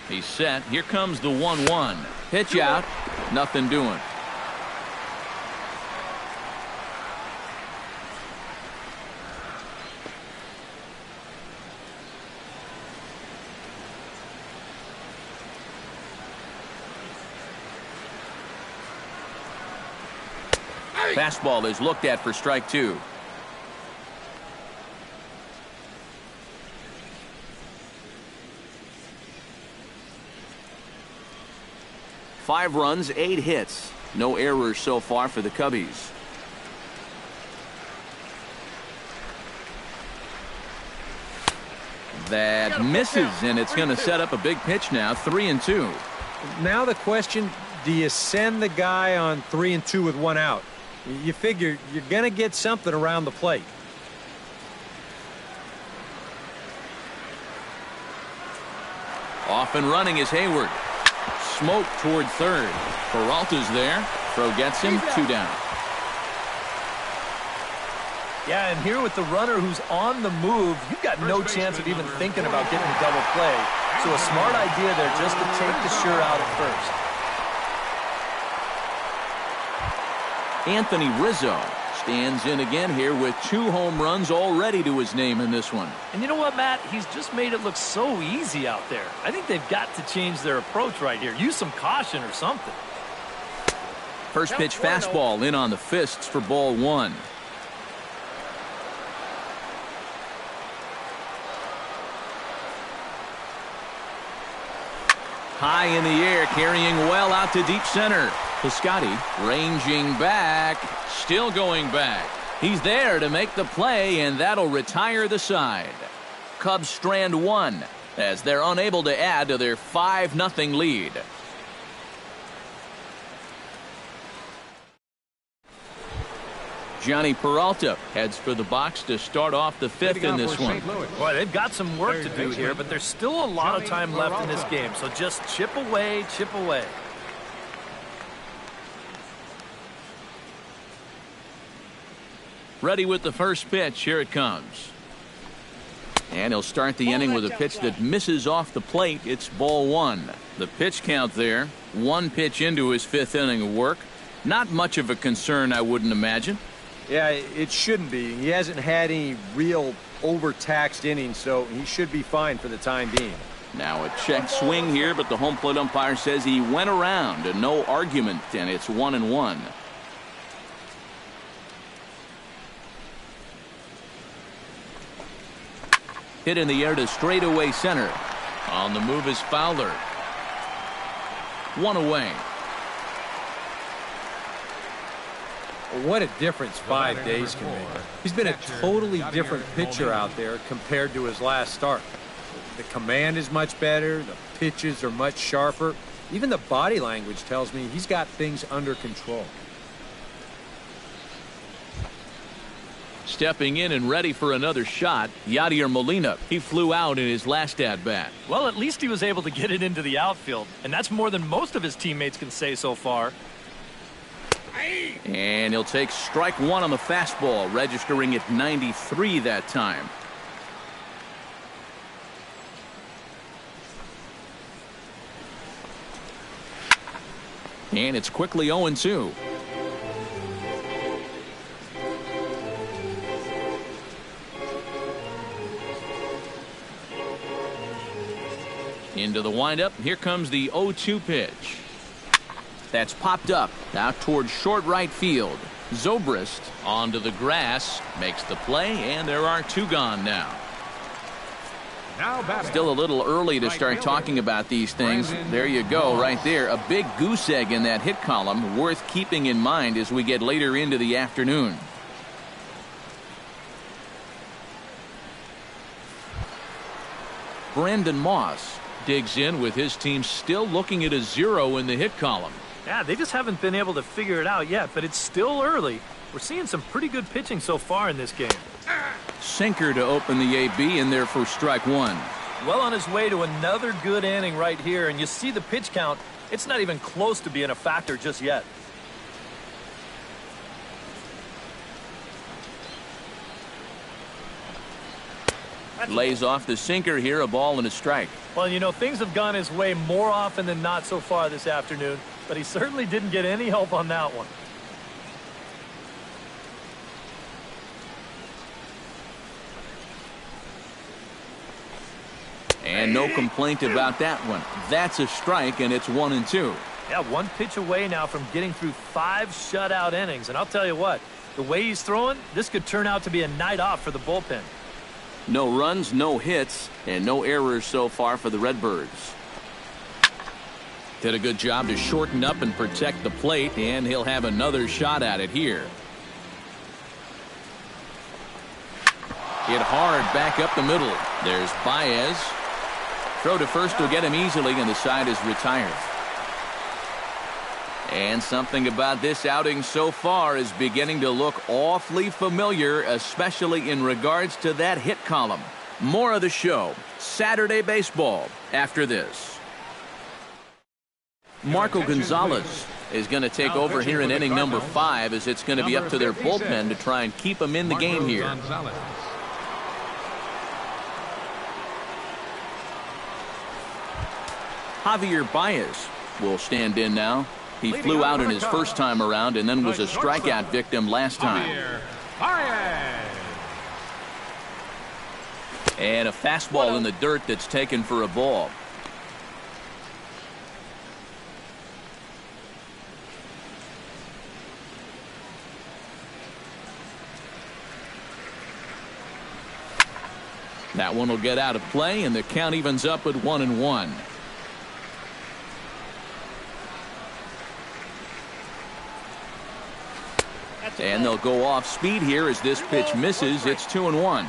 He's set. Here comes the 1-1. Pitch out. Nothing doing. Fastball is looked at for strike two. Five runs, 8 hits. No errors so far for the Cubbies. That misses, and it's going to set up a big pitch now, 3-2. Now the question, do you send the guy on 3-2 with one out? You figure you're going to get something around the plate. Off and running is Hayward. Smoke toward third. Peralta's there. Throw gets him, 2 down. Yeah, and here with the runner who's on the move, you've got no chance of even thinking about getting a double play. So a smart idea there just to take the sure out at first. Anthony Rizzo stands in again here with 2 home runs already to his name in this one. And you know what, Matt? He's just made it look so easy out there. I think they've got to change their approach right here. Use some caution or something. First pitch fastball in on the fists for ball 1. High in the air, carrying well out to deep center. Piscotty ranging back, still going back. He's there to make the play, and that'll retire the side. Cubs strand 1 as they're unable to add to their 5-0 lead. Johnny Peralta heads for the box to start off the 5th in this one. Boy, they've got some work to do here, but there's still a lot of time left in this game, so just chip away, chip away. Ready with the first pitch. Here it comes. And he'll start the inning with a pitch that misses off the plate. It's ball 1. The pitch count there. 1 pitch into his 5th inning of work. Not much of a concern, I wouldn't imagine. Yeah, it shouldn't be. He hasn't had any real overtaxed innings, so he should be fine for the time being. Now a check swing here, but the home plate umpire says he went around and no argument, and it's 1-1. Hit in the air to straightaway center. On the move is Fowler. 1 away. What a difference 5 days can make. He's been a totally different pitcher out there compared to his last start. The command is much better. The pitches are much sharper. Even the body language tells me he's got things under control. Stepping in and ready for another shot, Yadier Molina. He flew out in his last at-bat. Well, at least he was able to get it into the outfield, and that's more than most of his teammates can say so far. And he'll take strike 1 on the fastball, registering at 93 that time. And it's quickly 0-2. Into the windup. Here comes the 0-2 pitch. That's popped up out towards short right field. Zobrist onto the grass, makes the play, and there are 2 gone now. Still a little early to start talking about these things. There you go, right there. A big goose egg in that hit column, worth keeping in mind as we get later into the afternoon. Brandon Moss digs in with his team still looking at a 0 in the hit column. Yeah, they just haven't been able to figure it out yet, but it's still early. We're seeing some pretty good pitching so far in this game. Sinker to open the AB in there for strike one. Well on his way to another good inning right here, and you see the pitch count. It's not even close to being a factor just yet. Lays off the sinker here, a ball and a strike. Well, you know, things have gone his way more often than not so far this afternoon, but he certainly didn't get any help on that one. And no complaint about that one. That's a strike, and it's 1-2. Yeah, one pitch away now from getting through 5 shutout innings. And I'll tell you what, the way he's throwing, this could turn out to be a night off for the bullpen. No runs, no hits, and no errors so far for the Redbirds. Did a good job to shorten up and protect the plate, and he'll have another shot at it here. Hit hard back up the middle. There's Baez. Throw to first will get him easily, and the side is retired. And something about this outing so far is beginning to look awfully familiar, especially in regards to that hit column. More of the show, Saturday Baseball, after this. Marco Gonzalez is going to take over here in inning number 5, as it's going to be up to their bullpen to try and keep him in the game here. Javier Baez will stand in now. He flew out in his first time around and then was a strikeout victim last time. And a fastball in the dirt that's taken for a ball. That one will get out of play, and the count evens up at 1-1. And they'll go off speed here as this pitch misses. It's 2-1.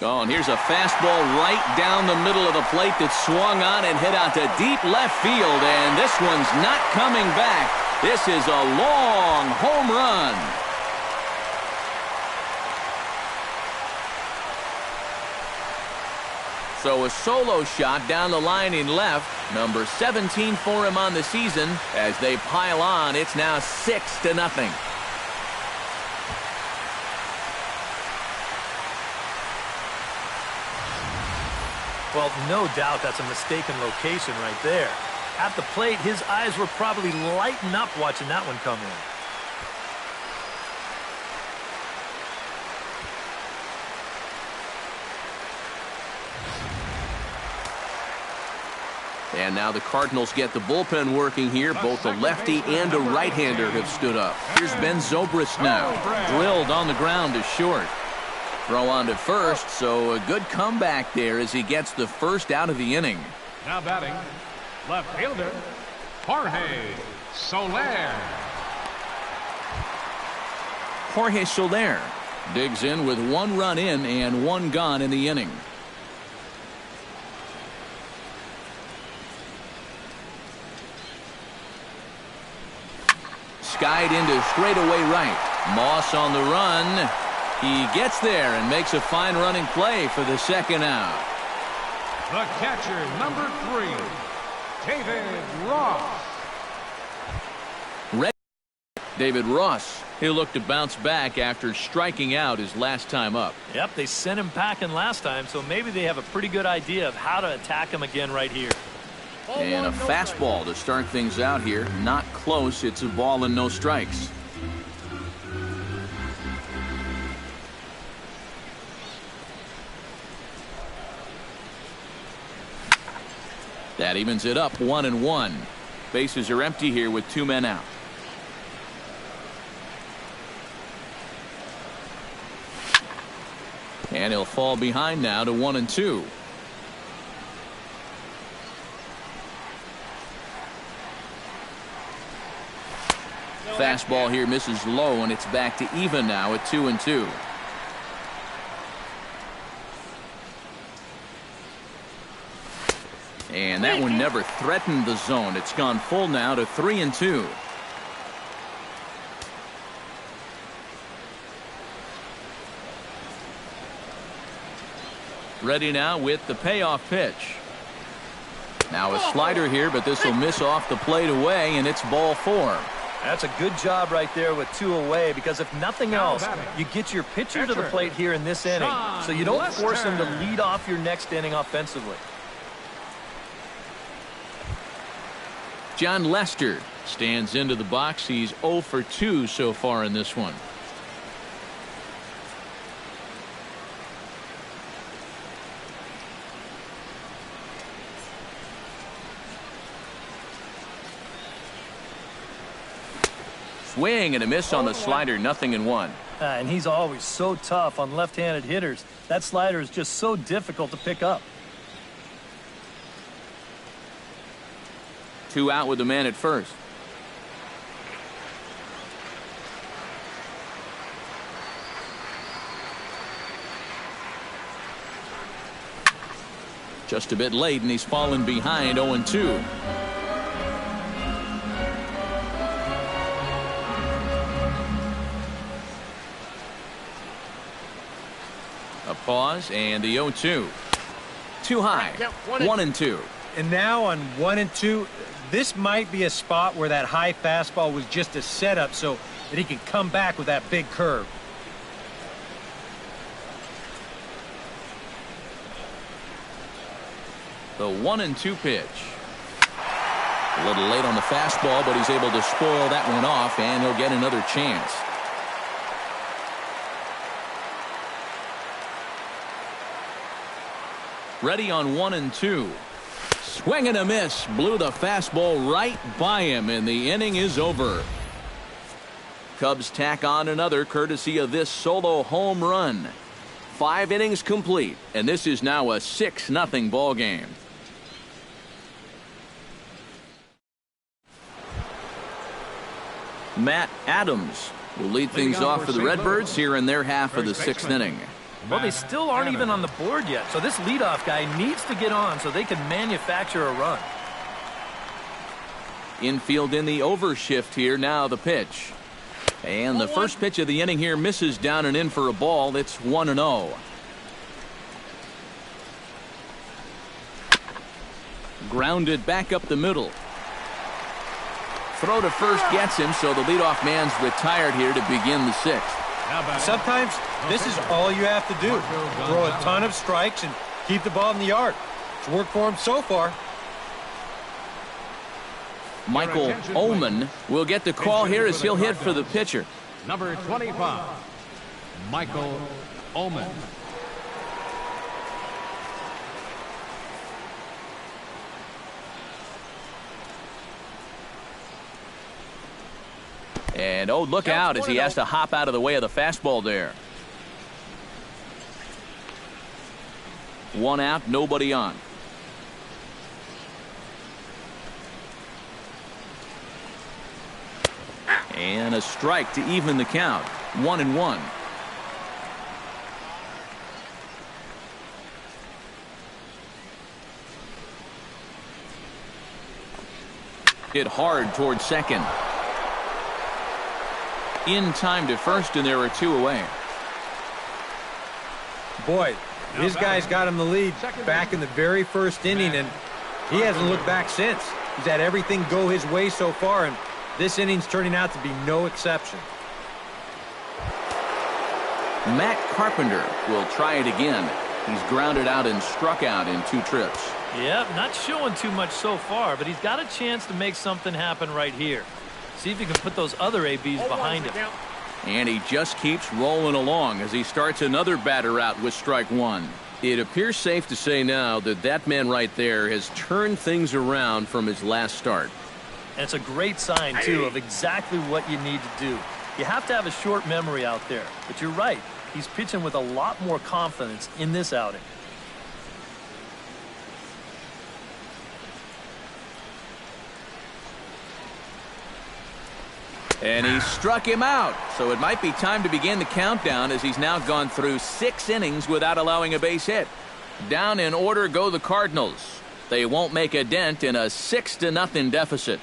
Oh, and here's a fastball right down the middle of the plate that swung on and hit out to deep left field, and this one's not coming back. This is a long home run. So a solo shot down the line in left, number 17 for him on the season. As they pile on, it's now 6-0. Well, no doubt that's a mistaken location right there. At the plate, his eyes were probably lighting up watching that one come in. And now the Cardinals get the bullpen working here. Both a lefty and a right-hander have stood up. Here's Ben Zobrist now. Drilled on the ground to short. Throw on to first, so a good comeback there as he gets the first out of the inning. Now batting, left fielder, Jorge Soler. Jorge Soler digs in with 1 run in and 1 gone in the inning. Skied into straightaway right. Moss on the run. He gets there and makes a fine running play for the second out. The catcher, number 3, David Ross. David Ross, he'll look to bounce back after striking out his last time up. Yep, they sent him packing last time, so maybe they have a pretty good idea of how to attack him again right here. And a fastball to start things out here. Not close. It's a ball and no strikes. That evens it up 1-1. Bases are empty here with 2 men out. And he'll fall behind now to 1-2. Fastball here misses low, and it's back to even now at 2-2. And that one never threatened the zone. It's gone full now to 3-2. Ready now with the payoff pitch. Now a slider here, but this will miss off the plate away, and it's ball 4. That's a good job right there with 2 away, because if nothing else, you get your pitcher to the plate here in this inning, so you don't force him to lead off your next inning offensively. John Lester stands into the box. He's 0 for 2 so far in this one. Swing and a miss on the slider, 0-1. And he's always so tough on left-handed hitters. That slider is just so difficult to pick up. 2 out with the man at first. Just a bit late, and he's fallen behind 0-2. A pause and the 0-2. Too high. 1-2. And now on 1-2, this might be a spot where that high fastball was just a setup so that he can come back with that big curve. The 1-2 pitch. A little late on the fastball, but he's able to spoil that one off, and he'll get another chance. Ready on 1-2. Swing and a miss. Blew the fastball right by him, and the inning is over. Cubs tack on another courtesy of this solo home run. 5 innings complete, and this is now a 6-0 ball game. Matt Adams will lead things off for the Redbirds here in their half of the 6th inning. Well, they still aren't even on the board yet, so this leadoff guy needs to get on so they can manufacture a run. Infield in the overshift here. Now the pitch. And the first pitch of the inning here misses down and in for a ball. It's 1-0. Grounded back up the middle. Throw to first gets him, so the leadoff man's retired here to begin the 6th. Sometimes this is all you have to do. Throw a ton of strikes and keep the ball in the yard. It's worked for him so far. Michael Ullman will get the call here as he'll hit for the pitcher. Number 25, Michael Ullman. And oh, look out as he has to hop out of the way of the fastball there. 1 out, nobody on. And a strike to even the count. 1-1. Hit hard towards second. In time to first, and there are 2 away. Boy, his guys got him the lead back in the very first inning, and he hasn't looked back since. He's had everything go his way so far, and this inning's turning out to be no exception. Matt Carpenter will try it again. He's grounded out and struck out in 2 trips. Yep, not showing too much so far, but he's got a chance to make something happen right here. See if he can put those other ABs behind him. And he just keeps rolling along as he starts another batter out with strike 1. It appears safe to say now that that man right there has turned things around from his last start. And it's a great sign, too, of exactly what you need to do. You have to have a short memory out there. But you're right. he's pitching with a lot more confidence in this outing. And he struck him out, so it might be time to begin the countdown as he's now gone through 6 innings without allowing a base hit. Down in order go the Cardinals. They won't make a dent in a 6-0 deficit.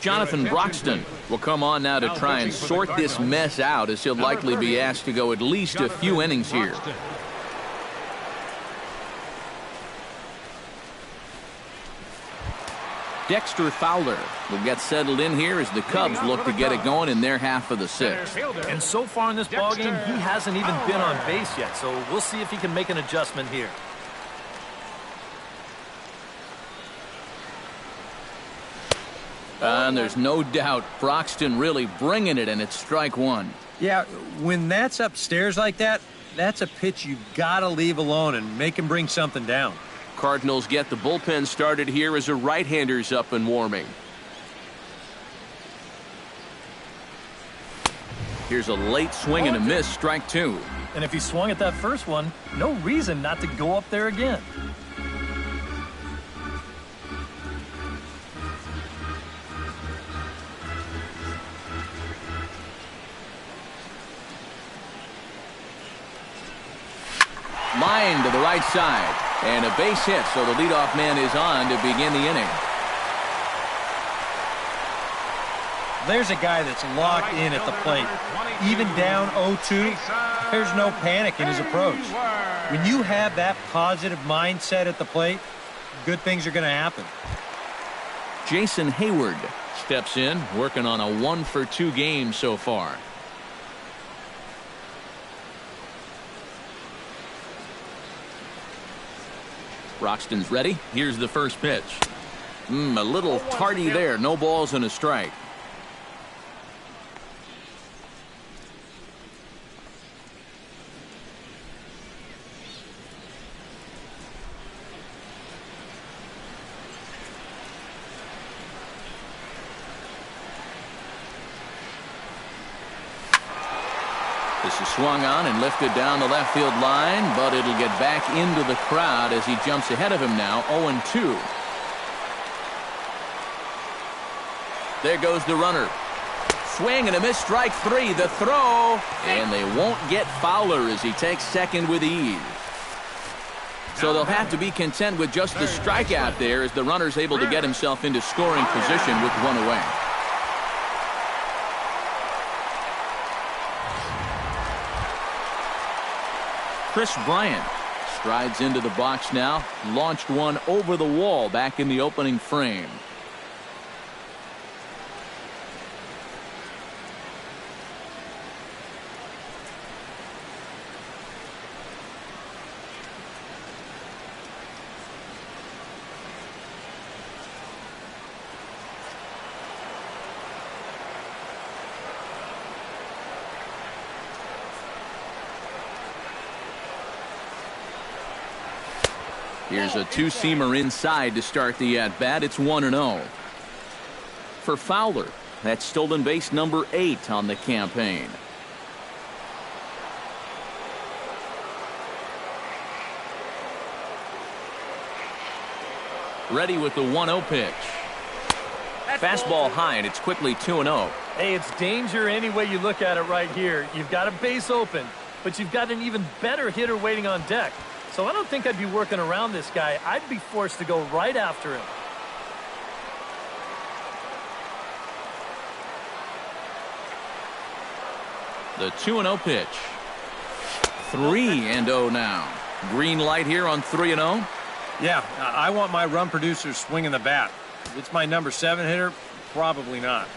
Jonathan Broxton will come on now to try and sort this mess out, as he'll likely be asked to go at least a few innings here. Dexter Fowler will get settled in here as the Cubs look to get it going in their half of the 6th. And so far in this ballgame, he hasn't even been on base yet, so we'll see if he can make an adjustment here. And there's no doubt Broxton really bringing it, and it's strike 1. Yeah, when that's upstairs like that, that's a pitch you got to leave alone and make him bring something down. Cardinals get the bullpen started here as a right-hander's up and warming. Here's a late swing and a miss, strike 2. And if he swung at that first one, no reason not to go up there again. Line to the right side. And a base hit, so the leadoff man is on to begin the inning. There's a guy that's locked in at the plate. Even down 0-2, there's no panic in his approach. When you have that positive mindset at the plate, good things are going to happen. Jason Hayward steps in, working on a 1-for-2 game so far. Broxton's ready. Here's the first pitch. A little tardy there. No balls and a strike. This is swung on and lifted down the left field line, but it'll get back into the crowd as he jumps ahead of him now, 0-2. There goes the runner. Swing and a miss, strike 3. The throw, and they won't get Fowler as he takes second with ease. So they'll have to be content with just the strikeout there as the runner's able to get himself into scoring position with one away. Chris Bryant strides into the box now, launched one over the wall back in the opening frame. Here's a two-seamer inside to start the at-bat. It's 1-0. For Fowler, that's stolen base number 8 on the campaign. Ready with the 1-0 pitch. Fastball high, and it's quickly 2-0. Hey, it's danger any way you look at it right here. You've got a base open, but you've got an even better hitter waiting on deck. So I don't think I'd be working around this guy. I'd be forced to go right after him. The 2-0 pitch. 3-0 now. Green light here on 3-0. Yeah, I want my run producer swinging the bat. If it's my number 7 hitter, probably not.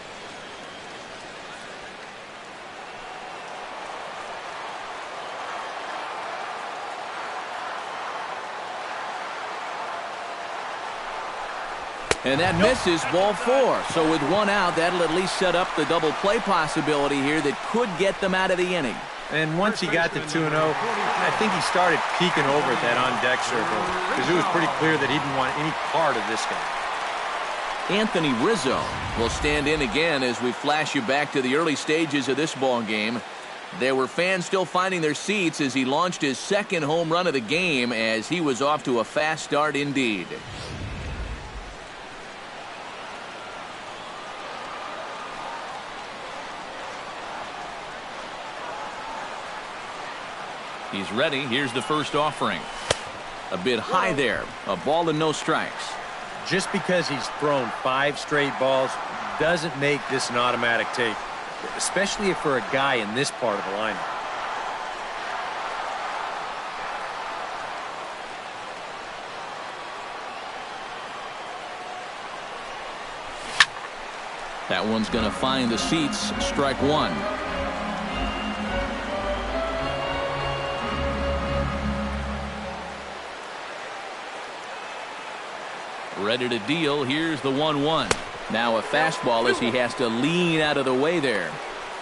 And that misses, ball 4. So with one out, that'll at least set up the double play possibility here that could get them out of the inning. And once he got to 2-0, I think he started peeking over at that on-deck circle because it was pretty clear that he didn't want any part of this guy. Anthony Rizzo will stand in again as we flash you back to the early stages of this ball game. There were fans still finding their seats as he launched his second home run of the game, as he was off to a fast start indeed. He's ready. Here's the first offering. A bit high there. A ball and no strikes. Just because he's thrown 5 straight balls doesn't make this an automatic take, especially for a guy in this part of the lineup. That one's going to find the seats. Strike one. Ready to deal. Here's the 1-1. Now a fastball as he has to lean out of the way there.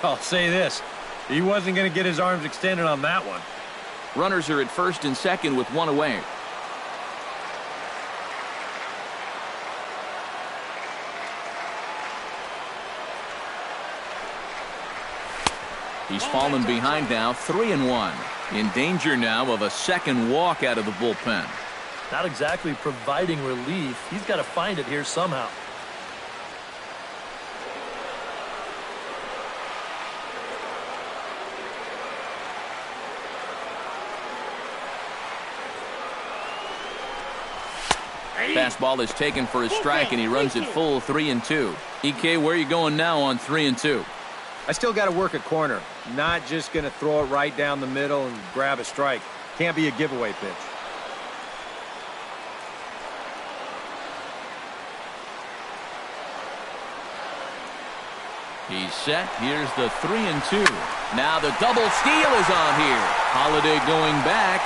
I'll say this. He wasn't going to get his arms extended on that one. Runners are at first and second with one away. He's fallen behind now, 3-1. In danger now of a second walk out of the bullpen. Not exactly providing relief. He's got to find it here somehow. Fastball is taken for a strike, and he runs it full 3-2. EK, where are you going now on 3-2? I still got to work a corner. Not just going to throw it right down the middle and grab a strike. Can't be a giveaway pitch. He's set. Here's the 3-2. Now the double steal is on here. Holiday going back.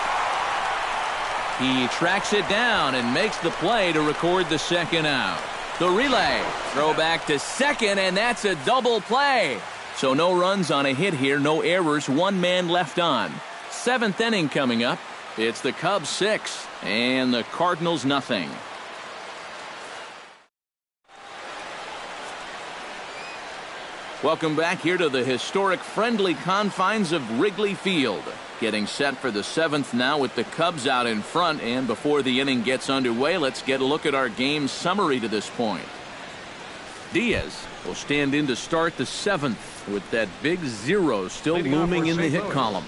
He tracks it down and makes the play to record the second out. The relay. Throw back to second, and that's a double play. So no runs on a hit here, no errors, 1 man left on. 7th inning coming up. It's the Cubs 6 and the Cardinals nothing. Welcome back here to the historic friendly confines of Wrigley Field. Getting set for the 7th now with the Cubs out in front, and before the inning gets underway, let's get a look at our game summary to this point. Diaz will stand in to start the 7th with that big 0 still looming in the hit column.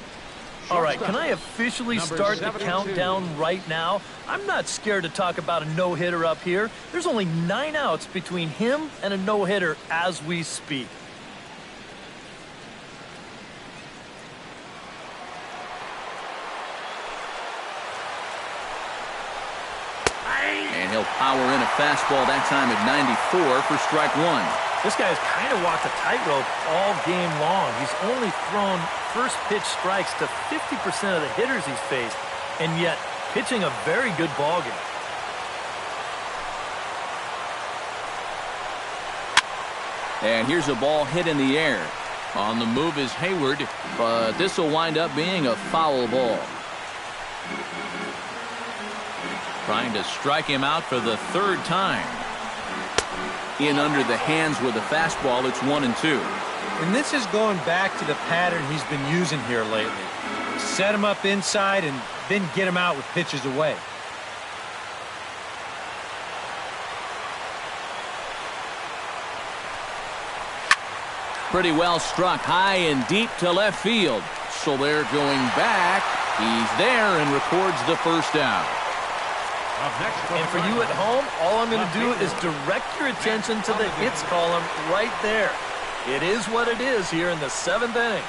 All right, can I officially start the countdown right now? I'm not scared to talk about a no-hitter up here. There's only 9 outs between him and a no-hitter as we speak. And he'll power in a fastball that time at 94 for strike one. This guy's kind of walked a tightrope all game long. He's only thrown first pitch strikes to 50% of the hitters he's faced, and yet pitching a very good ball game. And here's a ball hit in the air. On the move is Hayward, but this will wind up being a foul ball. Trying to strike him out for the 3rd time. In under the hands with a fastball, it's 1-2. And this is going back to the pattern he's been using here lately. Set him up inside and then get him out with pitches away. Pretty well struck high and deep to left field. So they're going back. He's there and records the first out. And for you at home, all I'm going to do is direct your attention to the hits column right there. It is what it is here in the 7th inning.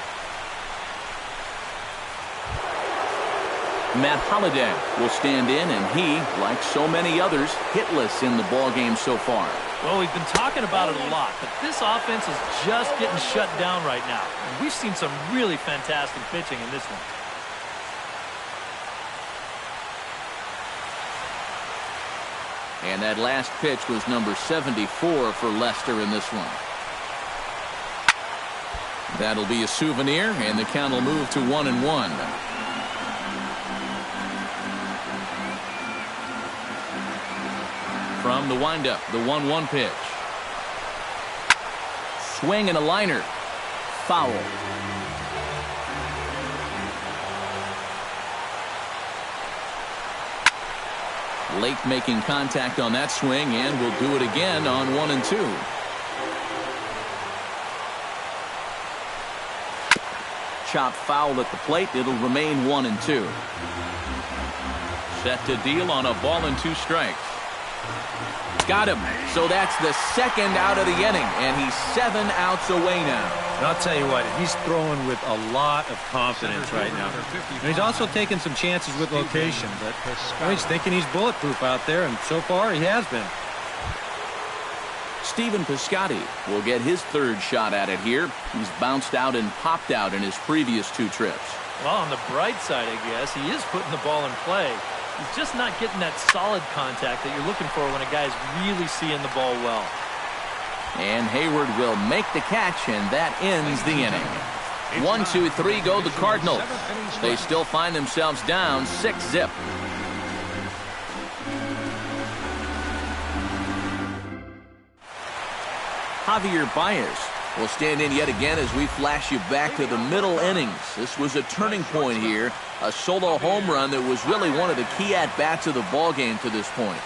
Matt Holliday will stand in, and he, like so many others, hitless in the ballgame so far. Well, we've been talking about it a lot, but this offense is just getting shut down right now. And we've seen some really fantastic pitching in this one. And that last pitch was number 74 for Lester in this one. That'll be a souvenir, and the count will move to 1-1. From the windup, the 1-1 pitch. Swing and a liner. Foul. Late making contact on that swing, and will do it again on 1 and 2. Chop foul at the plate. It'll remain 1 and 2. Set to deal on a ball and 2 strikes. Got him. So that's the second out of the inning, and he's 7 outs away now. And I'll tell you what, he's throwing with a lot of confidence right now. And he's also taking some chances with location, but he's thinking he's bulletproof out there, and so far he has been. Stephen Piscotty will get his 3rd shot at it here. He's bounced out and popped out in his previous 2 trips. Well, on the bright side, I guess, he is putting the ball in play. He's just not getting that solid contact that you're looking for when a guy's really seeing the ball well. And Hayward will make the catch, and that ends the inning. 1, 2, 3 go the Cardinals. They still find themselves down 6-zip. Javier Baez will stand in yet again as we flash you back to the middle innings. This was a turning point here. A solo home run that was really one of the key at-bats of the ballgame to this point.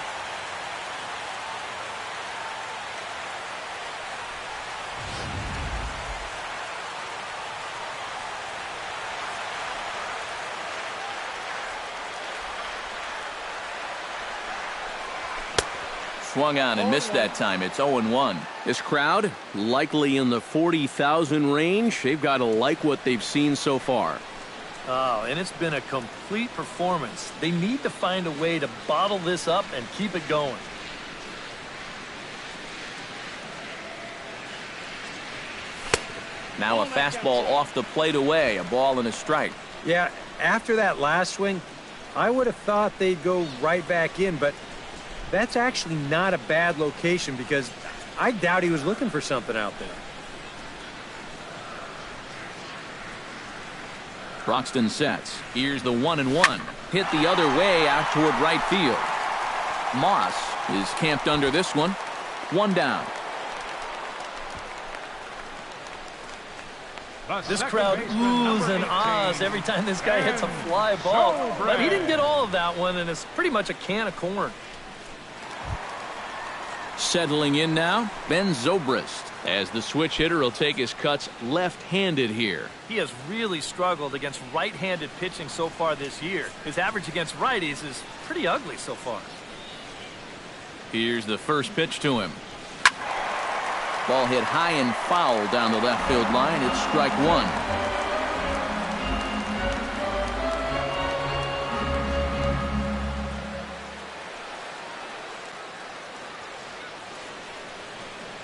Swung on and missed that time. It's 0-1. This crowd likely in the 40,000 range. They've got to like what they've seen so far. Oh, and it's been a complete performance. They need to find a way to bottle this up and keep it going. Now a fastball off the plate away. A ball and a strike. Yeah, after that last swing, I would have thought they'd go right back in, but that's actually not a bad location because I doubt he was looking for something out there. Broxton sets. Here's the 1-1. Hit the other way out toward right field. Moss is camped under this one. 1 down. This crowd oohs and ahs every time this guy hits a fly ball. But he didn't get all of that one, and it's pretty much a can of corn. Settling in now, Ben Zobrist. As the switch hitter will take his cuts left-handed here. He has really struggled against right-handed pitching so far this year. His average against righties is pretty ugly so far. Here's the first pitch to him. Ball hit high and foul down the left field line. It's strike 1.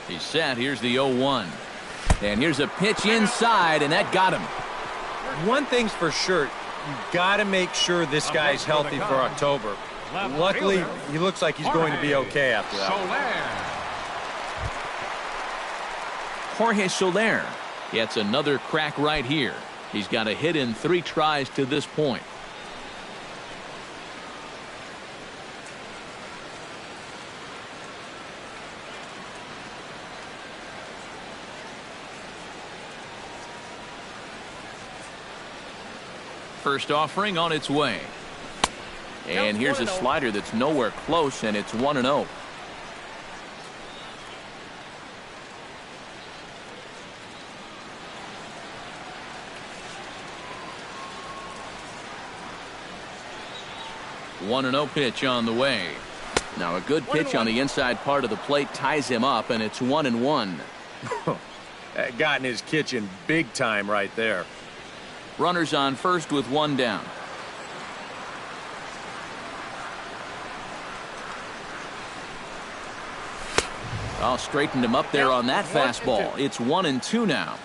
He's set. Here's the 0-1. And here's a pitch inside, and that got him. One thing's for sure, you got to make sure this guy's healthy for October. Luckily, he looks like he's going to be okay after that. Jorge Soler gets another crack right here. He's got a hit in 3 tries to this point. First offering on its way. And here's a slider that's nowhere close, and it's 1-0. One and 0 pitch on the way. Now a good pitch on the inside part of the plate ties him up, and it's 1-1. That got in his kitchen big time right there. Runners on first with 1 down. Oh, straightened him up there on that fastball. It's 1-2 now.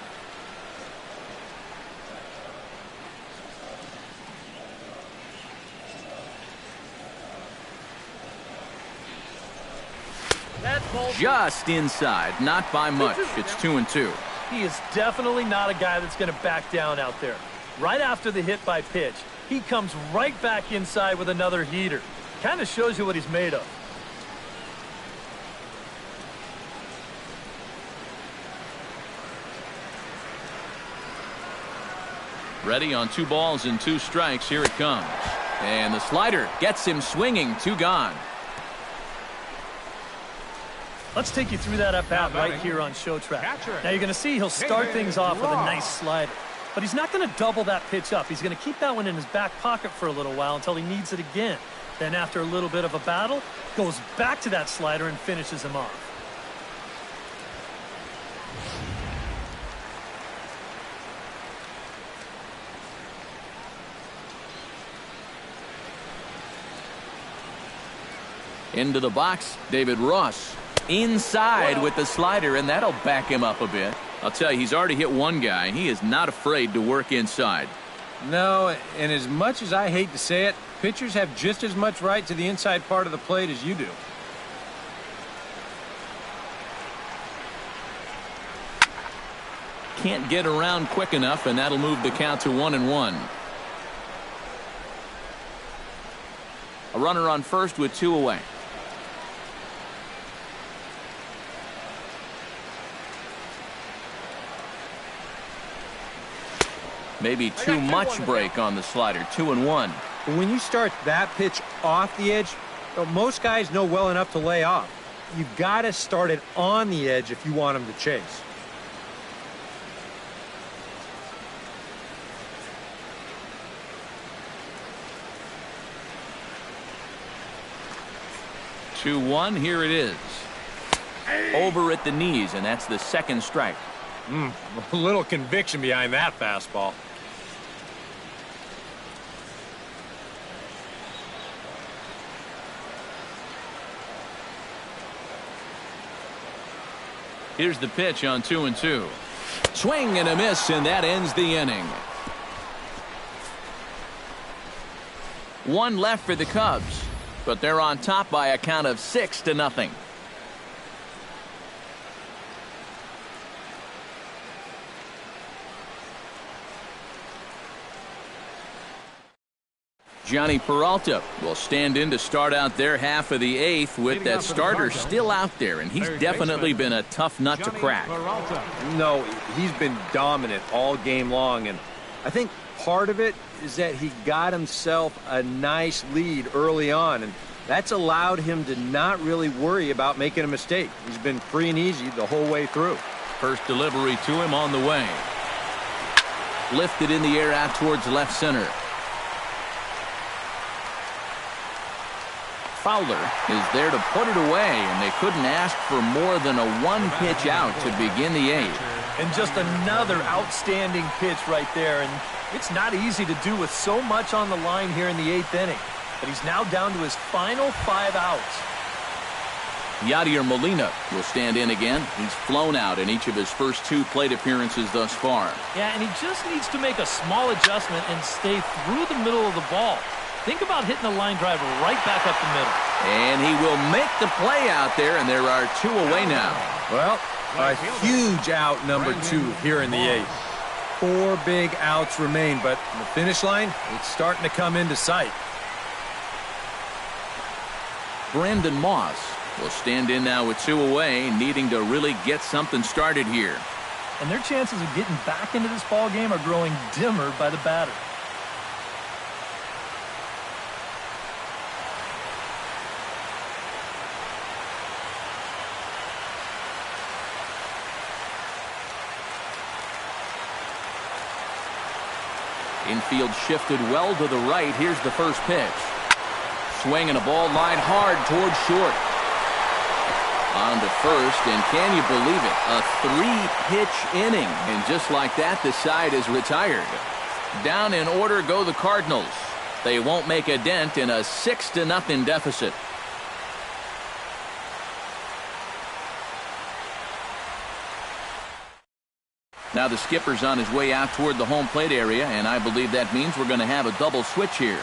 Just inside, not by much. It's 2-2. He is definitely not a guy that's going to back down out there. Right after the hit by pitch, he comes right back inside with another heater. Kind of shows you what he's made of. Ready on 2 balls and 2 strikes. Here it comes. And the slider gets him swinging. 2 gone. Let's take you through that at-bat right here on Show Track. Now you're going to see he'll start things off with a nice slider. But he's not going to double that pitch up. He's going to keep that one in his back pocket for a little while until he needs it again. Then after a little bit of a battle, goes back to that slider and finishes him off. Into the box, David Ross. Inside with the slider, and that'll back him up a bit. I'll tell you, he's already hit one guy. He is not afraid to work inside. No, and as much as I hate to say it, pitchers have just as much right to the inside part of the plate as you do. Can't get around quick enough, and that'll move the count to 1-1. A runner on first with 2 away. Maybe too much break on the slider. 2-1. But when you start that pitch off the edge, most guys know well enough to lay off. You've got to start it on the edge if you want him to chase. Two, 1, here it is. Over at the knees, and that's the second strike. A little conviction behind that fastball. Here's the pitch on 2-2. Swing and a miss, and that ends the inning. 1 left for the Cubs, but they're on top by a count of 6-0. Johnny Peralta will stand in to start out their half of the 8th with that starter still out there, and he's definitely been a tough nut to crack. No, he's been dominant all game long, and I think part of it is that he got himself a nice lead early on, and that's allowed him to not really worry about making a mistake. He's been free and easy the whole way through. First delivery to him on the way. Lifted in the air out towards left center. Fowler is there to put it away, and they couldn't ask for more than a 1-pitch out to begin the 8th. And just another outstanding pitch right there, and it's not easy to do with so much on the line here in the 8th inning. But he's now down to his final 5 outs. Yadier Molina will stand in again. He's flown out in each of his first 2 plate appearances thus far. Yeah, and he just needs to make a small adjustment and stay through the middle of the ball. Think about hitting a line drive right back up the middle. And he will make the play out there, and there are 2 away now. Well, a huge out number 2 here in the 8th. 4 big outs remain, but the finish line, it's starting to come into sight. Brandon Moss will stand in now with 2 away, needing to really get something started here. And their chances of getting back into this ball game are growing dimmer by the batter. Infield shifted well to the right. Here's the first pitch. Swing and a ball line hard towards short. On to first, and can you believe it? A 3-pitch inning, and just like that, the side is retired. Down in order go the Cardinals. They won't make a dent in a 6-0 deficit. Now the skipper's on his way out toward the home plate area, and I believe that means we're going to have a double switch here.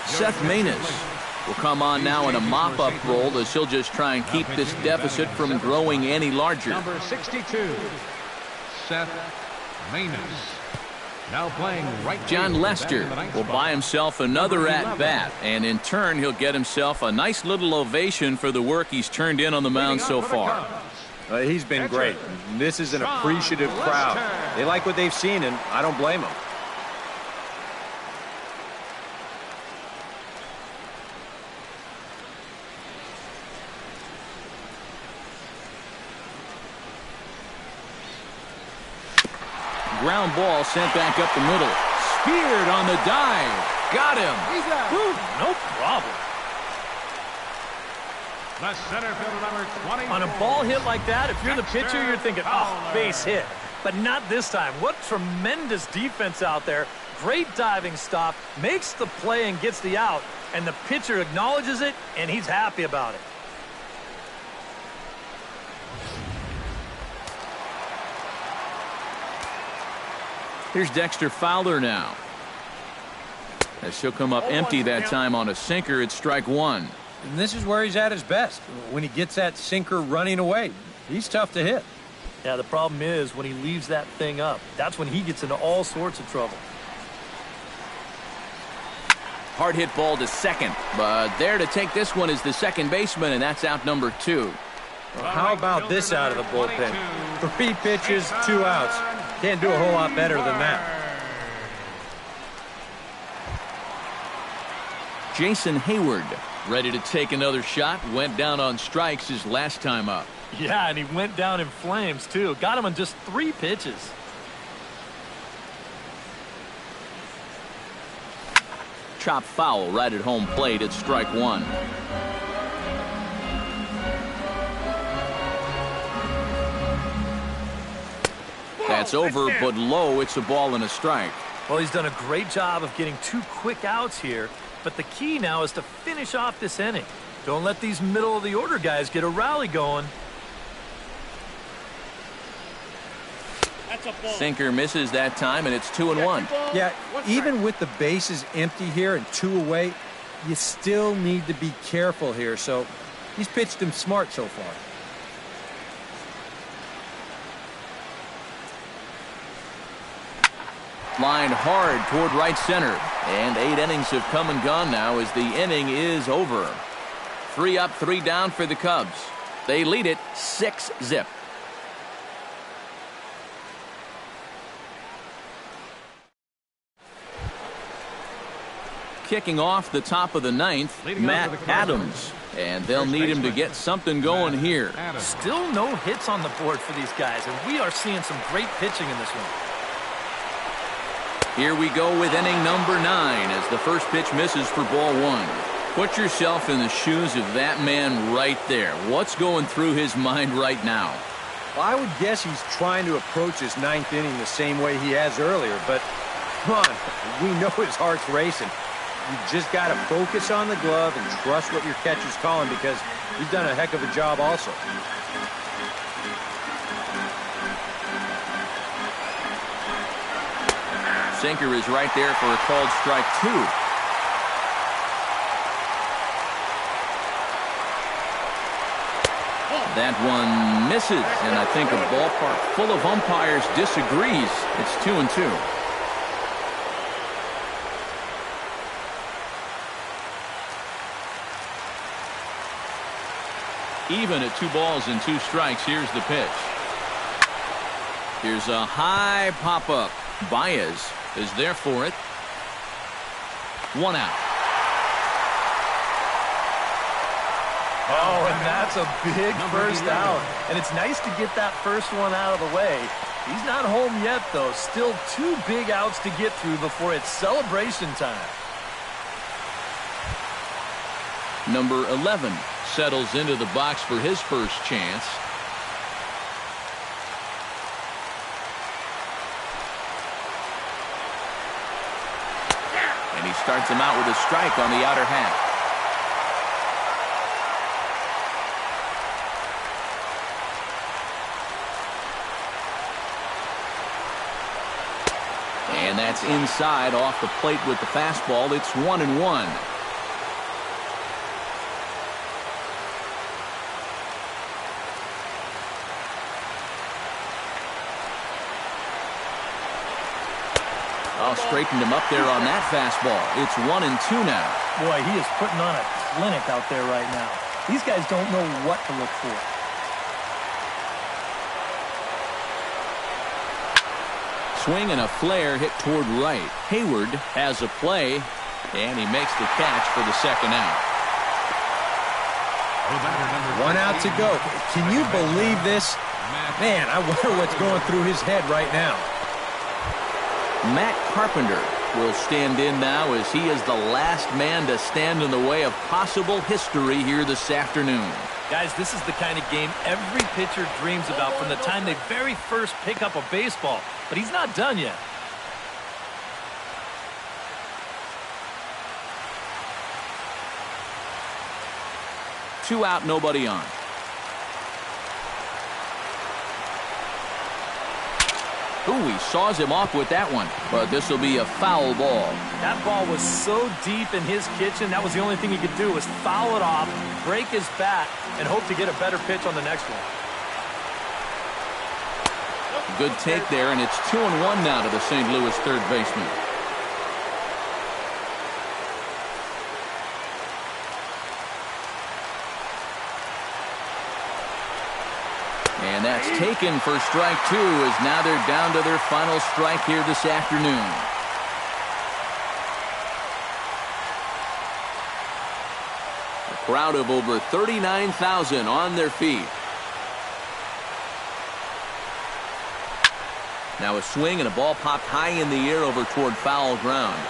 Seth Maness will come on now in a mop-up role as he'll just try and keep this deficit from growing any larger. Number 62, Seth Maness. Now playing right. John Lester will buy himself another at-bat, and in turn he'll get himself a nice little ovation for the work he's turned in on the mound so far. He's been great. This is an appreciative crowd. They like what they've seen, and I don't blame them. ground ball sent back up the middle. Speared on the dive. Got him. Whew, no problem. The center fielder, number 20. On a ball hit like that, if you're the pitcher, you're thinking, oh, base hit. But not this time. What tremendous defense out there. Great diving stop, makes the play and gets the out, and the pitcher acknowledges it, and he's happy about it. Here's Dexter Fowler now. As he'll come up empty that time on a sinker, it's strike one. And this is where he's at his best, when he gets that sinker running away. He's tough to hit. Yeah, the problem is when he leaves that thing up, that's when he gets into all sorts of trouble. Hard hit ball to second, but there to take this one is the second baseman, and that's out number 2. Well, how about this out of the bullpen? 3 pitches, 2 outs. Can't do a whole lot better than that. Jason Hayward, ready to take another shot, went down on strikes his last time up. Yeah, and he went down in flames, too. Got him on just 3 pitches. Chop foul right at home plate at strike one. That's over, but low. It's a ball and a strike. Well, he's done a great job of getting 2 quick outs here, but the key now is to finish off this inning. Don't let these middle-of-the-order guys get a rally going. Sinker misses that time, and it's 2-1. Yeah, even with the bases empty here and 2 away, you still need to be careful here. So he's pitched him smart so far. Lined hard toward right center. And 8 innings have come and gone now as the inning is over. 3 up, 3 down for the Cubs. They lead it 6-0. Kicking off the top of the 9th, Matt Adams. And they'll need him to get something going here. Still no hits on the board for these guys, and we are seeing some great pitching in this one. Here we go with inning number 9 as the first pitch misses for ball 1. Put yourself in the shoes of that man right there. What's going through his mind right now? Well, I would guess he's trying to approach his 9th inning the same way he has earlier, but come on, we know his heart's racing. You just got to focus on the glove and trust what your catcher's calling, because he's done a heck of a job also. Sinker is right there for a called strike 2. That one misses, and I think a ballpark full of umpires disagrees. It's 2-2. Even at 2 balls and 2 strikes, here's the pitch. Here's a high pop-up. Baez is there for it. 1 out. Oh, and that's a big first out. And it's nice to get that first one out of the way. He's not home yet, though. Still 2 big outs to get through before it's celebration time. Number 11 settles into the box for his first chance. And he starts him out with a strike on the outer half. And that's inside off the plate with the fastball. It's 1-1. Straightened him up there on that fastball. It's 1-2 now. Boy, he is putting on a clinic out there right now. These guys don't know what to look for. Swing and a flare hit toward right. Hayward has a play, and he makes the catch for the second out. 1 out to go. Can you believe this? Man, I wonder what's going through his head right now. Matt Carpenter will stand in now as he is the last man to stand in the way of possible history here this afternoon. Guys, this is the kind of game every pitcher dreams about from the time they very first pick up a baseball. But he's not done yet. Two out, nobody on. Ooh, he saws him off with that one, but this will be a foul ball. That ball was so deep in his kitchen, that was the only thing he could do was foul it off, break his bat, and hope to get a better pitch on the next one. Good take there, and it's 2-1 now to the St. Louis third baseman. And that's taken for strike two, as now they're down to their final strike here this afternoon. A crowd of over 39,000 on their feet. Now a swing and a ball popped high in the air over toward foul ground.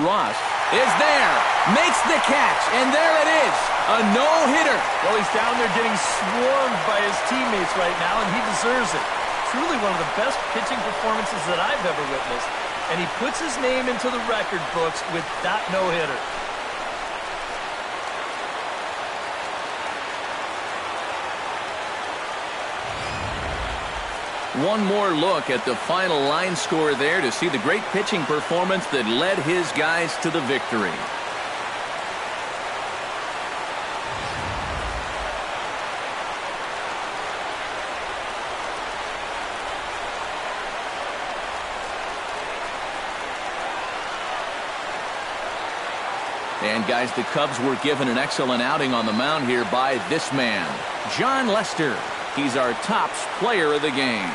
Ross is there, makes the catch, and there it is, a no-hitter. Well, he's down there getting swarmed by his teammates right now, and he deserves it. Truly one of the best pitching performances that I've ever witnessed, and he puts his name into the record books with that no-hitter. One more look at the final line score there to see the great pitching performance that led his guys to the victory. And guys, the Cubs were given an excellent outing on the mound here by this man, Jon Lester. He's our tops player of the game.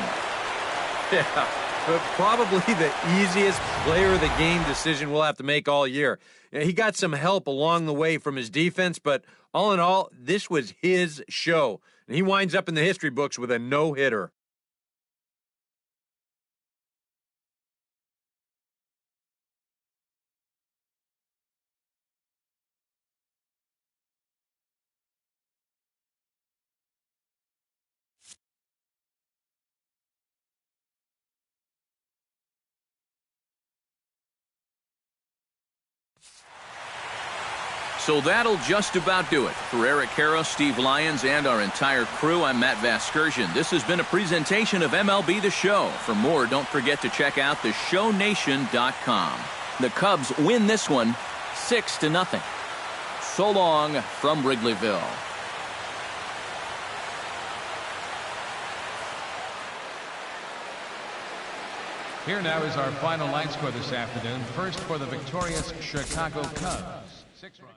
Yeah, but probably the easiest player of the game decision we'll have to make all year. He got some help along the way from his defense, but all in all, this was his show. And he winds up in the history books with a no-hitter. So that'll just about do it. For Eric Harrow, Steve Lyons, and our entire crew, I'm Matt Vasgersian. This has been a presentation of MLB The Show. For more, don't forget to check out theshownation.com. The Cubs win this one 6-0. So long from Wrigleyville. Here now is our final line score this afternoon. First for the victorious Chicago Cubs. 6 runs.